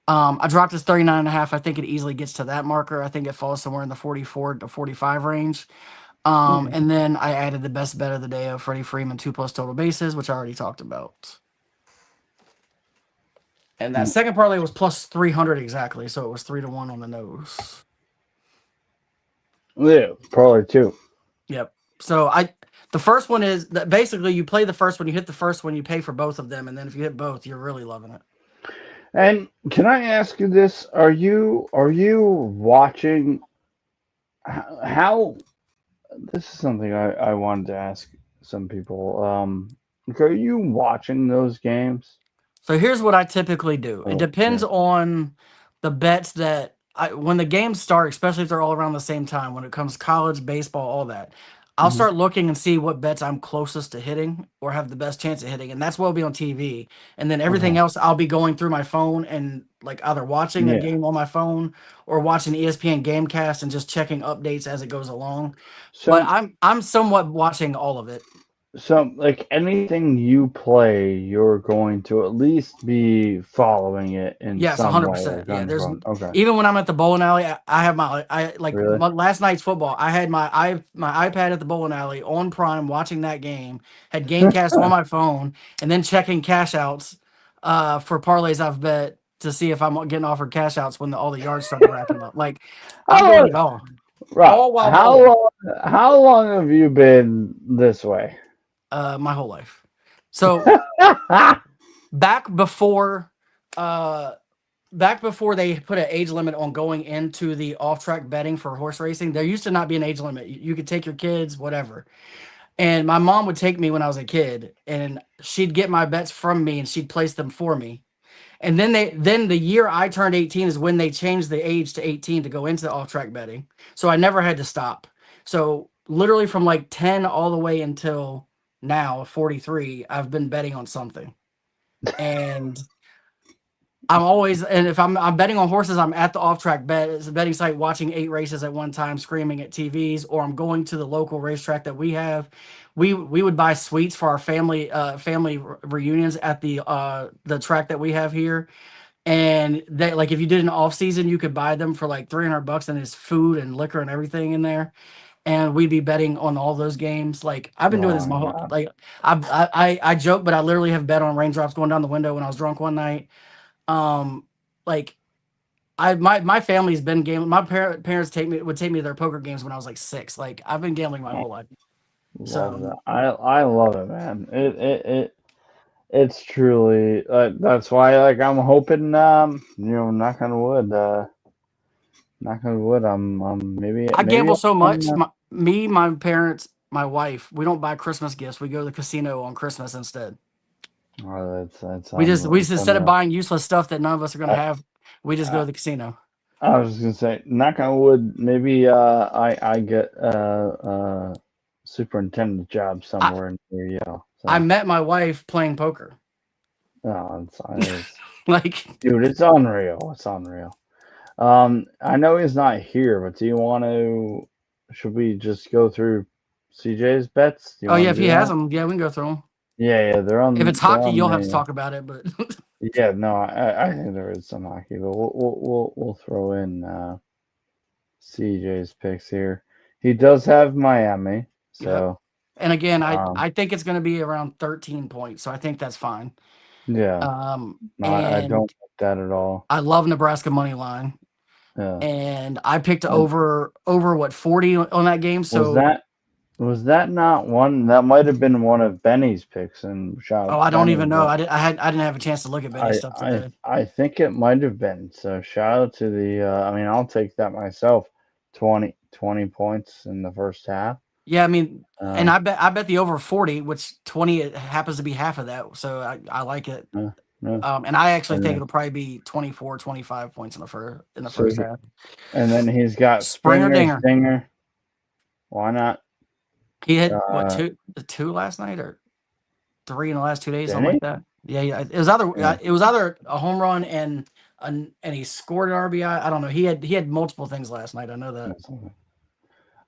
[SPEAKER 3] I dropped this 39.5. I think it easily gets to that marker. I think it falls somewhere in the 44 to 45 range. And then I added the best bet of the day of Freddie Freeman 2+ total bases, which I already talked about. And that second parlay was plus 300 exactly, so it was 3-1 on the nose.
[SPEAKER 2] Yeah, parlay 2.
[SPEAKER 3] Yep. So the first one is that basically you play the first one, you hit the first one, you pay for both of them, and then if you hit both, you're really loving it.
[SPEAKER 2] And can I ask you this? Are you watching how this is something I wanted to ask some people. Are you watching those games?
[SPEAKER 3] So here's what I typically do. It depends
[SPEAKER 2] yeah.
[SPEAKER 3] on the bets that when the games start, especially if they're all around the same time, when it comes college, baseball, all that, I'll start looking and see what bets I'm closest to hitting or have the best chance of hitting. And that's what will be on TV. And then everything else, I'll be going through my phone and like either watching a game on my phone or watching ESPN Gamecast and just checking updates as it goes along. But I'm somewhat watching all of it.
[SPEAKER 2] So, like anything you play, you're going to at least be following it in some
[SPEAKER 3] 100%.
[SPEAKER 2] way.
[SPEAKER 3] Yeah, there's
[SPEAKER 2] okay.
[SPEAKER 3] Even when I'm at the bowling alley, I have
[SPEAKER 2] Really?
[SPEAKER 3] last night's football. I had my iPad at the bowling alley on Prime watching that game. Had Gamecast on my phone, and then checking cash outs for parlays I've bet to see if I'm getting offered cash outs when all the yards started racking up. Like I'm doing it all.
[SPEAKER 2] Rob,
[SPEAKER 3] All while bowling.
[SPEAKER 2] how long have you been this way?
[SPEAKER 3] My whole life. So back before they put an age limit on going into the off-track betting for horse racing, there used to not be an age limit. You could take your kids, whatever. And my mom would take me when I was a kid, and she'd get my bets from me, and she'd place them for me. And then the year I turned 18 is when they changed the age to 18 to go into the off track betting. So I never had to stop. So literally from like 10 all the way until now, 43, I've been betting on something. And I'm always, and if I'm betting on horses, I'm at the off track bet. It's a betting site watching 8 races at one time, screaming at TVs, or I'm going to the local racetrack that we have. We would buy suites for our family reunions at the track that we have here. And they, like, if you did an off season, you could buy them for like $300, and there's food and liquor and everything in there. And we'd be betting on all those games. Like, I've been doing
[SPEAKER 2] Oh
[SPEAKER 3] this my
[SPEAKER 2] my
[SPEAKER 3] whole,
[SPEAKER 2] god.
[SPEAKER 3] like, I joke, but I literally have bet on raindrops going down the window when I was drunk one night. Um, like, my family's been gambling. My parents would take me to their poker games when I was like 6. Like, I've been gambling my
[SPEAKER 2] Oh,
[SPEAKER 3] whole life.
[SPEAKER 2] love
[SPEAKER 3] So
[SPEAKER 2] that. I love it, man. It's truly that's why like I'm hoping knock on wood
[SPEAKER 3] I
[SPEAKER 2] maybe
[SPEAKER 3] gamble so much.
[SPEAKER 2] I'm,
[SPEAKER 3] My parents, my wife, we don't buy Christmas gifts. We go to the casino on Christmas instead.
[SPEAKER 2] that's
[SPEAKER 3] We just,
[SPEAKER 2] it's
[SPEAKER 3] instead of
[SPEAKER 2] unreal.
[SPEAKER 3] buying useless stuff that none of us are gonna
[SPEAKER 2] I,
[SPEAKER 3] have, we just go
[SPEAKER 2] I
[SPEAKER 3] to the casino.
[SPEAKER 2] I was just gonna say knock on wood maybe I get superintendent job
[SPEAKER 3] I
[SPEAKER 2] somewhere near you.
[SPEAKER 3] I
[SPEAKER 2] So
[SPEAKER 3] met my wife playing poker.
[SPEAKER 2] no, it's
[SPEAKER 3] Like,
[SPEAKER 2] dude, it's unreal. It's unreal. I know he's not here, but do you want to? Should we just go through CJ's bets? Do you
[SPEAKER 3] oh yeah,
[SPEAKER 2] want
[SPEAKER 3] if
[SPEAKER 2] to
[SPEAKER 3] he
[SPEAKER 2] do
[SPEAKER 3] has
[SPEAKER 2] that?
[SPEAKER 3] them, yeah, we can go through them.
[SPEAKER 2] Yeah,
[SPEAKER 3] If it's
[SPEAKER 2] they're
[SPEAKER 3] hockey,
[SPEAKER 2] on
[SPEAKER 3] you'll have to
[SPEAKER 2] the.
[SPEAKER 3] talk about it. But
[SPEAKER 2] Yeah, no, I think there is some hockey, but we'll throw in CJ's picks here. He does have Miami,
[SPEAKER 3] yep.
[SPEAKER 2] so
[SPEAKER 3] And again,
[SPEAKER 2] um,
[SPEAKER 3] I think it's going to be around 13 points, so I think that's fine.
[SPEAKER 2] yeah, no, I don't
[SPEAKER 3] And
[SPEAKER 2] like that at all.
[SPEAKER 3] I love Nebraska money line,
[SPEAKER 2] Yeah,
[SPEAKER 3] and I picked
[SPEAKER 2] and
[SPEAKER 3] over what 40 on that game.
[SPEAKER 2] was
[SPEAKER 3] So,
[SPEAKER 2] that was that not one that might have been one of Benny's picks? And shout out
[SPEAKER 3] oh,
[SPEAKER 2] to
[SPEAKER 3] I don't
[SPEAKER 2] Benny,
[SPEAKER 3] even know.
[SPEAKER 2] but
[SPEAKER 3] I didn't have a chance to look at Benny's stuff today.
[SPEAKER 2] I think it might have been. So shout out to the I mean I'll take that myself. 20 points in the first half.
[SPEAKER 3] Yeah, I mean, and
[SPEAKER 2] Um
[SPEAKER 3] I bet the over 40, which 20 it happens to be half of that. So I like it.
[SPEAKER 2] yeah, yeah.
[SPEAKER 3] And I actually
[SPEAKER 2] And
[SPEAKER 3] think
[SPEAKER 2] then
[SPEAKER 3] it'll probably be 24, 25 points in the
[SPEAKER 2] so
[SPEAKER 3] first half.
[SPEAKER 2] and then he's got
[SPEAKER 3] Springer
[SPEAKER 2] Springer,
[SPEAKER 3] Dinger.
[SPEAKER 2] Stinger. Why not?
[SPEAKER 3] He had what,
[SPEAKER 2] Uh
[SPEAKER 3] two last night or 3 in the last 2 days, something like
[SPEAKER 2] Denny?
[SPEAKER 3] that. Yeah, yeah.
[SPEAKER 2] Yeah.
[SPEAKER 3] It was either a home run and he scored an RBI. I don't know. He had multiple things last night. I know that.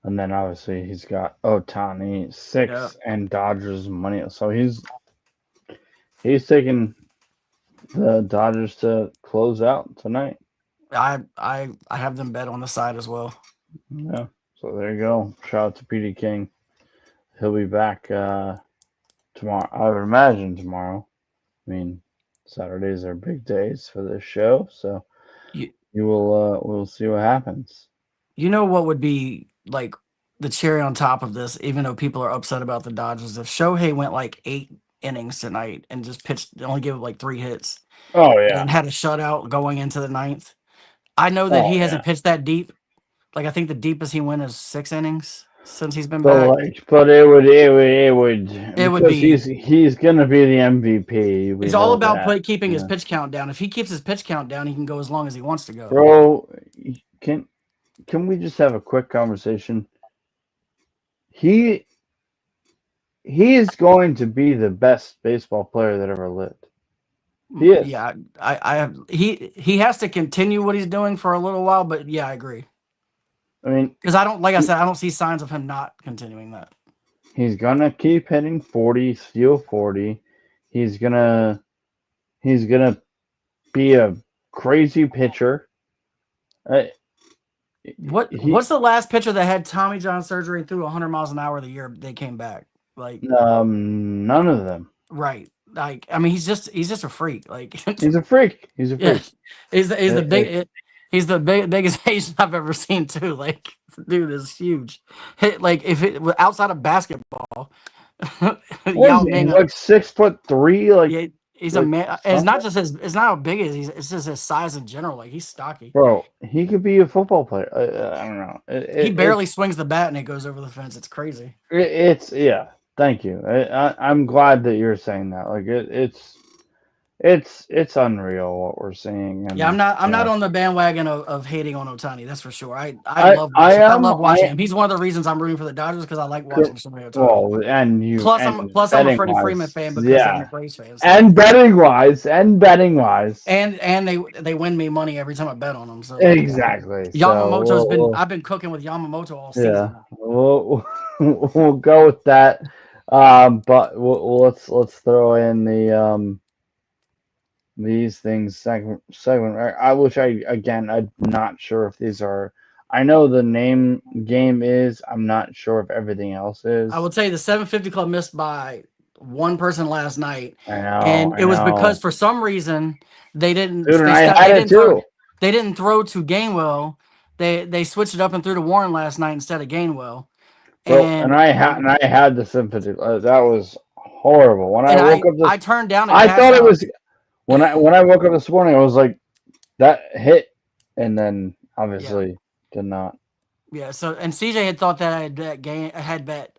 [SPEAKER 2] And then obviously he's got Otani
[SPEAKER 3] Yeah.
[SPEAKER 2] 6 and Dodgers money. So he's taking the Dodgers to close out tonight.
[SPEAKER 3] I have them bet on the side as well.
[SPEAKER 2] Yeah. So there you go. Shout out to PD King. He'll be back tomorrow. I would imagine tomorrow. I mean, Saturdays are big days for this show, so
[SPEAKER 3] You
[SPEAKER 2] we'll see what happens.
[SPEAKER 3] you know what would be like the cherry on top of this, even though people are upset about the Dodgers, if Shohei went like 8 innings tonight and just pitched, only gave up like 3 hits
[SPEAKER 2] Oh yeah.
[SPEAKER 3] and had a shutout going into the ninth. I know that
[SPEAKER 2] Oh
[SPEAKER 3] he
[SPEAKER 2] yeah.
[SPEAKER 3] hasn't pitched that deep. Like, I think the deepest he went is 6 innings since he's been
[SPEAKER 2] But
[SPEAKER 3] back.
[SPEAKER 2] but it would
[SPEAKER 3] It would
[SPEAKER 2] because
[SPEAKER 3] be.
[SPEAKER 2] he's gonna be the MVP. We
[SPEAKER 3] It's all
[SPEAKER 2] know
[SPEAKER 3] about
[SPEAKER 2] that.
[SPEAKER 3] keeping his
[SPEAKER 2] Yeah.
[SPEAKER 3] pitch count down. If he keeps his pitch count down, he can go as long as he wants to go.
[SPEAKER 2] Bro, can can we just have a quick conversation? He he is going to be the best baseball player that ever lived. He is.
[SPEAKER 3] Yeah, I have. He has to continue what he's doing for a little while, but yeah, I agree.
[SPEAKER 2] I mean,
[SPEAKER 3] Because I don't, like I said, I don't see signs of him not continuing that.
[SPEAKER 2] he's gonna keep hitting 40, steal 40. He's gonna be a crazy pitcher. Uh, he
[SPEAKER 3] What's the last pitcher that had Tommy John surgery and threw 100 miles an hour the year they came back? Like,
[SPEAKER 2] none of them.
[SPEAKER 3] right? Like, I mean, he's just a freak. Like,
[SPEAKER 2] He's a freak. He's a
[SPEAKER 3] yeah,
[SPEAKER 2] freak.
[SPEAKER 3] he's the biggest Asian I've ever seen too. Like, dude is huge. Like, if it outside of basketball,
[SPEAKER 2] What is
[SPEAKER 3] Yao
[SPEAKER 2] he? He's
[SPEAKER 3] Ming,
[SPEAKER 2] like 6'3",
[SPEAKER 3] yeah, he's a
[SPEAKER 2] like
[SPEAKER 3] man. And it's not
[SPEAKER 2] something.
[SPEAKER 3] just it's not how big it is. It's just his size in general. Like, he's stocky.
[SPEAKER 2] Bro, he could be a football player. I don't know.
[SPEAKER 3] He barely swings the bat and it goes over the fence. It's crazy.
[SPEAKER 2] It's yeah. Thank you. I'm glad that you're saying that. Like it's unreal what we're seeing,
[SPEAKER 3] Yeah,
[SPEAKER 2] and
[SPEAKER 3] I'm not
[SPEAKER 2] yeah,
[SPEAKER 3] on the bandwagon of hating on Otani. That's for sure.
[SPEAKER 2] I I
[SPEAKER 3] I
[SPEAKER 2] am
[SPEAKER 3] love watching him. He's one of the reasons I'm rooting for the Dodgers because I like watching Shohei Otani.
[SPEAKER 2] well, and you and
[SPEAKER 3] Plus I'm a
[SPEAKER 2] betting
[SPEAKER 3] Freddie Freeman
[SPEAKER 2] wise,
[SPEAKER 3] fan because I'm a
[SPEAKER 2] yeah,
[SPEAKER 3] Braves fan. So
[SPEAKER 2] and betting wise,
[SPEAKER 3] and they win me money every time I bet on them. So like
[SPEAKER 2] exactly. So
[SPEAKER 3] Yamamoto's been I've been cooking with Yamamoto all
[SPEAKER 2] yeah,
[SPEAKER 3] season.
[SPEAKER 2] we'll go with that. But let's throw in these things segment. Which I again I'm not sure if these are. I know the name game is. I'm not sure if everything else is.
[SPEAKER 3] I will tell you the 750 Club missed by one person last night,
[SPEAKER 2] I
[SPEAKER 3] and it was because
[SPEAKER 2] know.
[SPEAKER 3] for some reason
[SPEAKER 2] Dude, and I had it too.
[SPEAKER 3] they didn't throw to Gainwell. They switched it up and threw to Warren last night instead of Gainwell.
[SPEAKER 2] Bro, and
[SPEAKER 3] And
[SPEAKER 2] I had the sympathy. That was horrible. When I woke up
[SPEAKER 3] I turned down a
[SPEAKER 2] I
[SPEAKER 3] cash
[SPEAKER 2] thought it
[SPEAKER 3] out.
[SPEAKER 2] was when I woke up this morning. I was like, that hit, and then obviously did not.
[SPEAKER 3] Yeah, so and CJ had thought that I had bet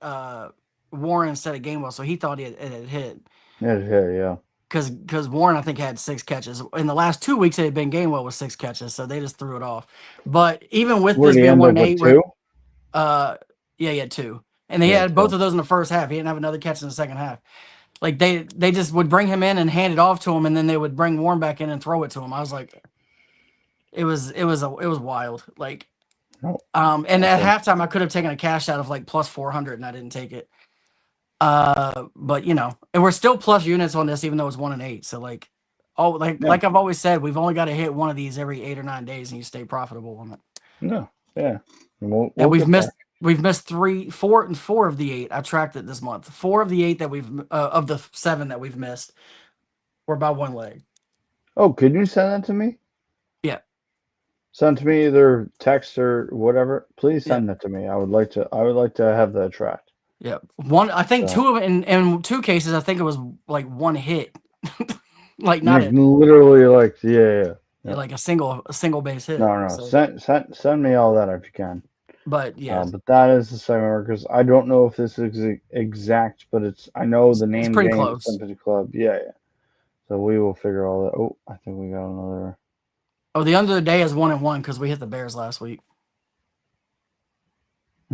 [SPEAKER 3] Warren instead of Gainwell, so he thought it had hit.
[SPEAKER 2] It hit, yeah.
[SPEAKER 3] Because Warren I think had 6 catches in the last 2 weeks. It had been Gainwell with 6 catches, so they just threw it off. But even with
[SPEAKER 2] Where
[SPEAKER 3] this
[SPEAKER 2] did he
[SPEAKER 3] being
[SPEAKER 2] end up
[SPEAKER 3] 1-8,
[SPEAKER 2] with two?
[SPEAKER 3] yeah, he had 2, and he
[SPEAKER 2] Yeah,
[SPEAKER 3] had both of those in the first half. He didn't have another catch in the second half. Like they just would bring him in and hand it off to him, and then they would bring Warren back in and throw it to him. I was like, it was wild. Like,
[SPEAKER 2] no.
[SPEAKER 3] and at halftime I could have taken a cash out of like plus 400, and I didn't take it. But you know, and we're still plus units on this, even though it's 1-8. So like, like I've always said, we've only got to hit one of these every 8 or 9 days, and you stay profitable on it.
[SPEAKER 2] No, yeah. We'll
[SPEAKER 3] And
[SPEAKER 2] get there.
[SPEAKER 3] we've missed 4 of the 8. I tracked it this month. 4 of the 8 that we've of the 7 that we've missed were by one leg.
[SPEAKER 2] Oh, could you send that to me?
[SPEAKER 3] Yeah.
[SPEAKER 2] Send to me either text or whatever. Please
[SPEAKER 3] Yeah.
[SPEAKER 2] send that to me. I would like to have that tracked.
[SPEAKER 3] Yeah. I think 2 of it in 2 cases, I think it was like one hit. Like not
[SPEAKER 2] literally like yeah.
[SPEAKER 3] Like a single base hit.
[SPEAKER 2] No.
[SPEAKER 3] So,
[SPEAKER 2] Send me all that if you can.
[SPEAKER 3] but yeah.
[SPEAKER 2] But that is the segment because I don't know if this is exact, but I know the name
[SPEAKER 3] pretty
[SPEAKER 2] game
[SPEAKER 3] close.
[SPEAKER 2] Sympathy Club. Yeah. So we will figure all that. Oh, I think we got another.
[SPEAKER 3] Oh, the under the day is 1-1 because we hit the Bears last week.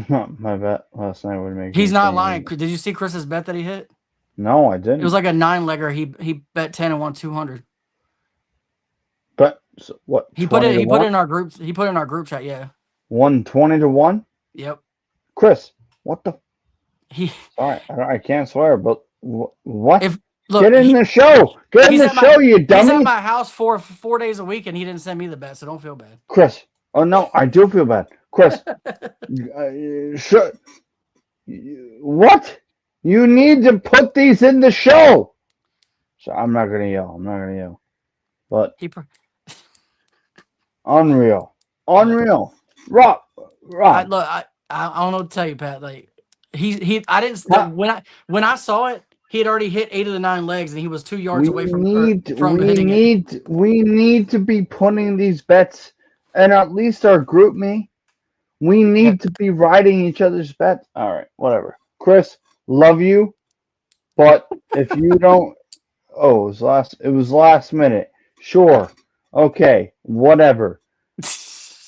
[SPEAKER 2] My bet last night would make.
[SPEAKER 3] He's not lying. Did you see Chris's bet that he hit?
[SPEAKER 2] No, I didn't.
[SPEAKER 3] It was like a 9-legger. He bet 10 and won 200.
[SPEAKER 2] But so what?
[SPEAKER 3] He put it in our group. He put it in our group chat. Yeah.
[SPEAKER 2] 120 to 1.
[SPEAKER 3] Yep.
[SPEAKER 2] Chris, what the?
[SPEAKER 3] He.
[SPEAKER 2] Sorry, I can't swear, but what?
[SPEAKER 3] Look,
[SPEAKER 2] get in the show. Get in the show, you dummy.
[SPEAKER 3] He's at my house 4 days a week, and he didn't send me the bet, so don't feel bad.
[SPEAKER 2] Chris. Oh no, I do feel bad. Chris. What? You need to put these in the show. So I'm not gonna yell. But unreal. Rob.
[SPEAKER 3] I don't know what to tell you, Pat. Like I didn't when I saw it, he had already hit 8 of the 9 legs, and he was 2 yards away from hitting it.
[SPEAKER 2] We need to be putting these bets in at least our group me. We need to be riding each other's bets. All right, whatever. Chris, love you, but if you don't, it was last minute. Sure, okay, whatever.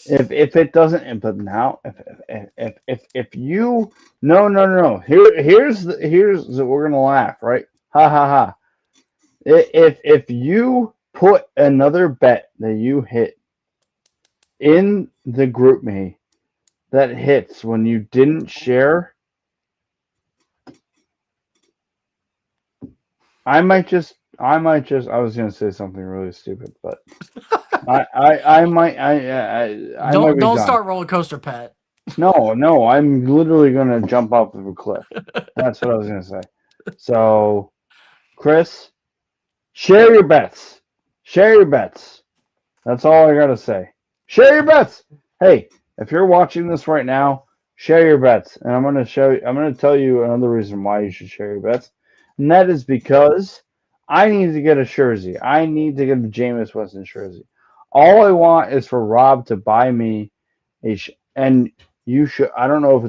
[SPEAKER 2] If it doesn't, but now if you no. Here's we're gonna laugh, right? Ha ha ha. If you put another bet that you hit in the group me that hits when you didn't share, I was gonna say something really stupid, but I might
[SPEAKER 3] don't start roller coaster, Pat.
[SPEAKER 2] No, I'm literally gonna jump off of a cliff. That's what I was gonna say. So, Chris, share your bets. That's all I gotta say. Share your bets. Hey, if you're watching this right now, share your bets. And I'm gonna tell you another reason why you should share your bets. And that is because I need to get a jersey. I need to get a Jameis Winston jersey. All I want is for Rob to buy me and you should. I don't know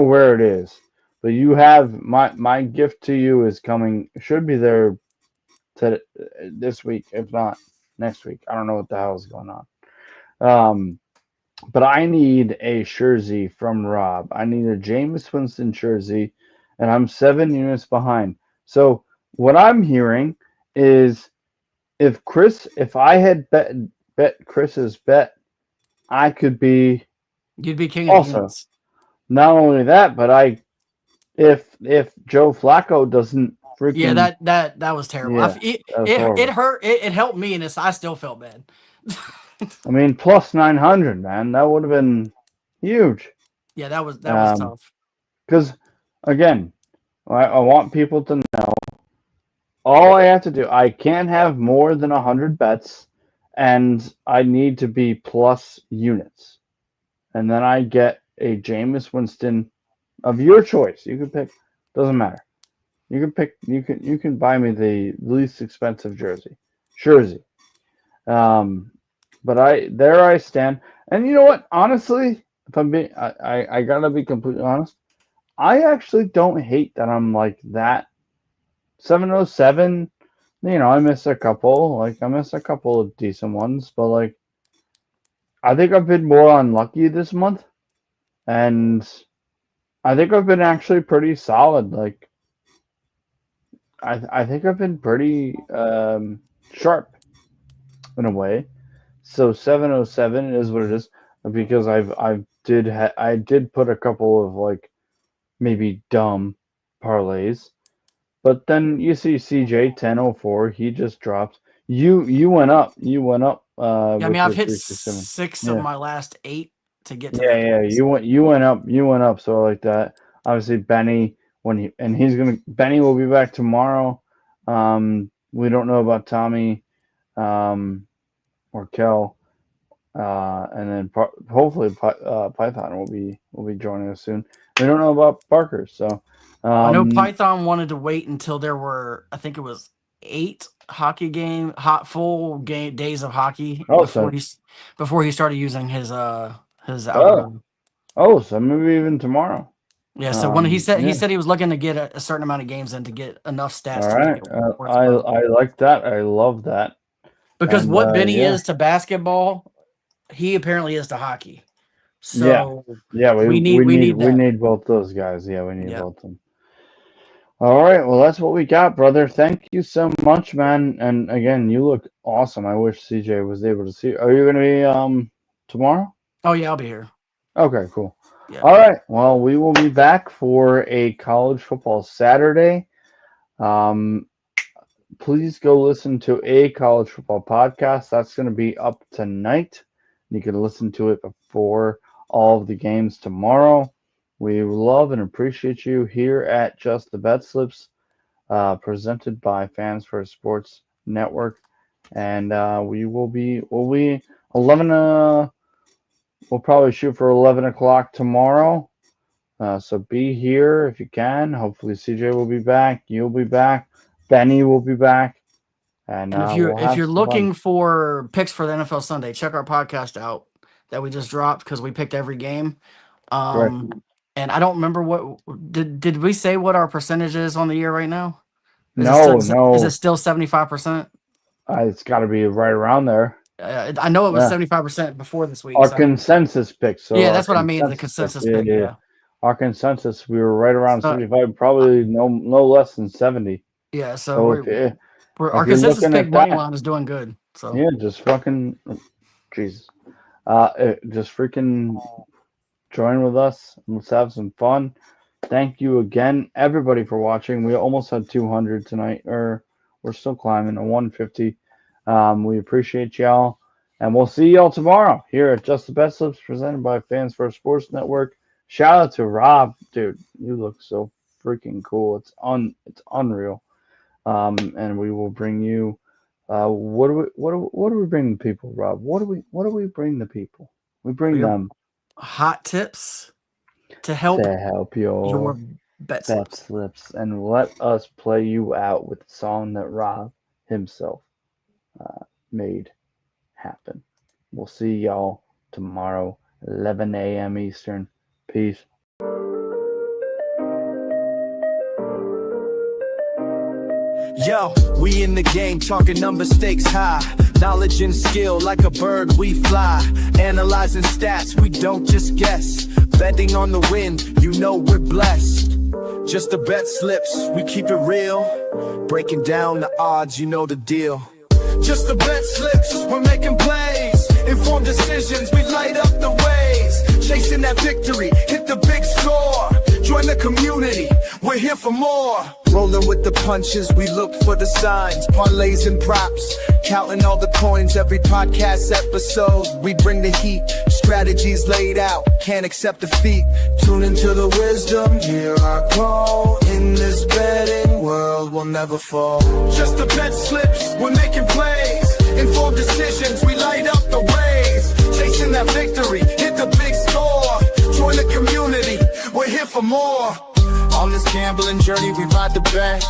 [SPEAKER 2] where it is, But you have my gift to you is coming. Should be there to this week, if not next week. I don't know what the hell is going on. Um, but I need a jersey from Rob. I need a Jameis Winston jersey, and I'm 7 units behind. So what I'm hearing is if I had bet Chris's bet, I could be
[SPEAKER 3] You'd be king of the
[SPEAKER 2] also.
[SPEAKER 3] units.
[SPEAKER 2] Not only that, but if Joe Flacco doesn't
[SPEAKER 3] Yeah,
[SPEAKER 2] freaking
[SPEAKER 3] that was terrible.
[SPEAKER 2] yeah, that was
[SPEAKER 3] It
[SPEAKER 2] horrible.
[SPEAKER 3] hurt. It helped me, and I still felt bad.
[SPEAKER 2] I mean, plus 900, man, that would have been huge.
[SPEAKER 3] Yeah, that was tough.
[SPEAKER 2] Because again, I want people to know all I have to do. I can't have more than 100 bets, and I need to be plus units, and then I get a Jameis Winston of your choice. You can pick. Doesn't matter. You can pick. You can buy me the least expensive jersey. Um, but I stand. And you know what? Honestly, if I'm being, I gotta be completely honest. I actually don't hate that I'm like that. 707. I miss a couple. Like I miss a couple of decent ones, but like I think I've been more unlucky this month, and I think I've been actually pretty solid. Like I think I've been pretty sharp in a way. So 707 is what it is because I did put a couple of like maybe dumb parlays, but then you see CJ 1004, he just drops. You went up
[SPEAKER 3] Yeah, I mean,
[SPEAKER 2] with
[SPEAKER 3] I've
[SPEAKER 2] your
[SPEAKER 3] hit
[SPEAKER 2] 367.
[SPEAKER 3] 6 of
[SPEAKER 2] Yeah.
[SPEAKER 3] my last 8 to get to
[SPEAKER 2] Yeah,
[SPEAKER 3] that
[SPEAKER 2] yeah,
[SPEAKER 3] point. So
[SPEAKER 2] you went up so like that. Obviously Benny Benny will be back tomorrow. We don't know about Tommy um or Kel. And then hopefully Python will be joining us soon. We don't know about Parker, so
[SPEAKER 3] I know
[SPEAKER 2] um,
[SPEAKER 3] Python wanted to wait until there were, I think it was 8 hot full game days of hockey
[SPEAKER 2] oh so
[SPEAKER 3] before he started using his
[SPEAKER 2] oh
[SPEAKER 3] algorithm.
[SPEAKER 2] so maybe even tomorrow.
[SPEAKER 3] Yeah, so when he
[SPEAKER 2] Yeah,
[SPEAKER 3] said he was looking to get a certain amount of games in to get enough
[SPEAKER 2] all
[SPEAKER 3] stats to make
[SPEAKER 2] right.
[SPEAKER 3] it
[SPEAKER 2] I
[SPEAKER 3] worthwhile.
[SPEAKER 2] I like that. I love that.
[SPEAKER 3] Because
[SPEAKER 2] And
[SPEAKER 3] what Benny
[SPEAKER 2] yeah,
[SPEAKER 3] is to basketball, he apparently is to hockey.
[SPEAKER 2] yeah,
[SPEAKER 3] So
[SPEAKER 2] yeah. We
[SPEAKER 3] we
[SPEAKER 2] need
[SPEAKER 3] need
[SPEAKER 2] we
[SPEAKER 3] that.
[SPEAKER 2] need both those guys. Yeah, we need
[SPEAKER 3] Yeah.
[SPEAKER 2] both of them. All right. Well, that's what we got, brother. Thank you so much, man. And again, you look awesome. I wish CJ was able to see. Are you gonna be tomorrow?
[SPEAKER 3] Oh yeah, I'll be here.
[SPEAKER 2] Okay, cool.
[SPEAKER 3] Yeah.
[SPEAKER 2] All right. Well, we will be back for a college football Saturday. Um, please go listen to a college football podcast. That's going to be up tonight. You can listen to it before all of the games tomorrow. We love and appreciate you here at Just the Bet Slips, presented by Fans for Sports Network. And we'll be 11. We'll probably shoot for 11 o'clock tomorrow. So be here if you can. Hopefully CJ will be back. You'll be back. Benny will be back, and
[SPEAKER 3] And
[SPEAKER 2] we'll
[SPEAKER 3] if
[SPEAKER 2] have
[SPEAKER 3] you're
[SPEAKER 2] some fun.
[SPEAKER 3] looking for picks for the NFL Sunday, check our podcast out that we just dropped because we picked every game.
[SPEAKER 2] Right?
[SPEAKER 3] And I don't remember did we say what our percentage is on the year right now?
[SPEAKER 2] No,
[SPEAKER 3] Is it
[SPEAKER 2] no.
[SPEAKER 3] still 75%?
[SPEAKER 2] It's got to be right around there.
[SPEAKER 3] I know it was
[SPEAKER 2] Yeah.
[SPEAKER 3] 75% before this week.
[SPEAKER 2] Our
[SPEAKER 3] So I mean,
[SPEAKER 2] consensus pick. So
[SPEAKER 3] yeah,
[SPEAKER 2] our
[SPEAKER 3] that's what I mean. The
[SPEAKER 2] consensus pick.
[SPEAKER 3] consensus
[SPEAKER 2] Yeah,
[SPEAKER 3] pick.
[SPEAKER 2] yeah.
[SPEAKER 3] Yeah.
[SPEAKER 2] Our consensus. We were right around
[SPEAKER 3] So
[SPEAKER 2] 75.
[SPEAKER 3] uh,
[SPEAKER 2] Probably no less than 70.
[SPEAKER 3] yeah. So
[SPEAKER 2] So if
[SPEAKER 3] our
[SPEAKER 2] you're
[SPEAKER 3] consensus
[SPEAKER 2] looking
[SPEAKER 3] pick
[SPEAKER 2] at
[SPEAKER 3] money
[SPEAKER 2] that,
[SPEAKER 3] line is doing good. So
[SPEAKER 2] yeah, just fucking Jesus. Just freaking join with us. Let's have some fun. Thank you again, everybody, for watching. We almost had 200 tonight, or we're still climbing to 150. We appreciate y'all, and we'll see y'all tomorrow here at Just the Best Slips, presented by Fans First Sports Network. Shout out to Rob, dude. You look so freaking cool. It's unreal. And we will bring you. What do we bring the people, Rob? What do we bring the people? We bring
[SPEAKER 3] we have
[SPEAKER 2] them
[SPEAKER 3] hot tips to help
[SPEAKER 2] to help your
[SPEAKER 3] your bet
[SPEAKER 2] bet
[SPEAKER 3] slips.
[SPEAKER 2] slips and let us play you out with the song that Rob himself made happen. We'll see y'all tomorrow, 11 a.m. Eastern. Peace.
[SPEAKER 1] Yo, we in the game, talking number stakes high. Knowledge and skill, like a bird we fly. Analyzing stats, we don't just guess. Betting on the win, you know we're blessed. Just the bet slips, we keep it real. Breaking down the odds, you know the deal. Just the bet slips, we're making plays. Informed decisions, we light up the ways. Chasing that victory, hit the big score. Join the community, we're here for more. Rolling with the punches, we look for the signs. Parlays and props, counting all the coins. Every podcast episode, we bring the heat. Strategies laid out, can't accept defeat. Tune into the wisdom, hear our call. In this betting world, we'll never fall. Just the bet slips, we're making plays. Informed decisions, we light up the ways. Chasing that victory, hit the big score. Join the community, we're here for more. On this gambling journey, we ride the bet.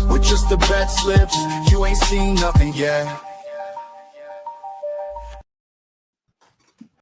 [SPEAKER 1] With just the bet slips, you ain't seen nothing yet.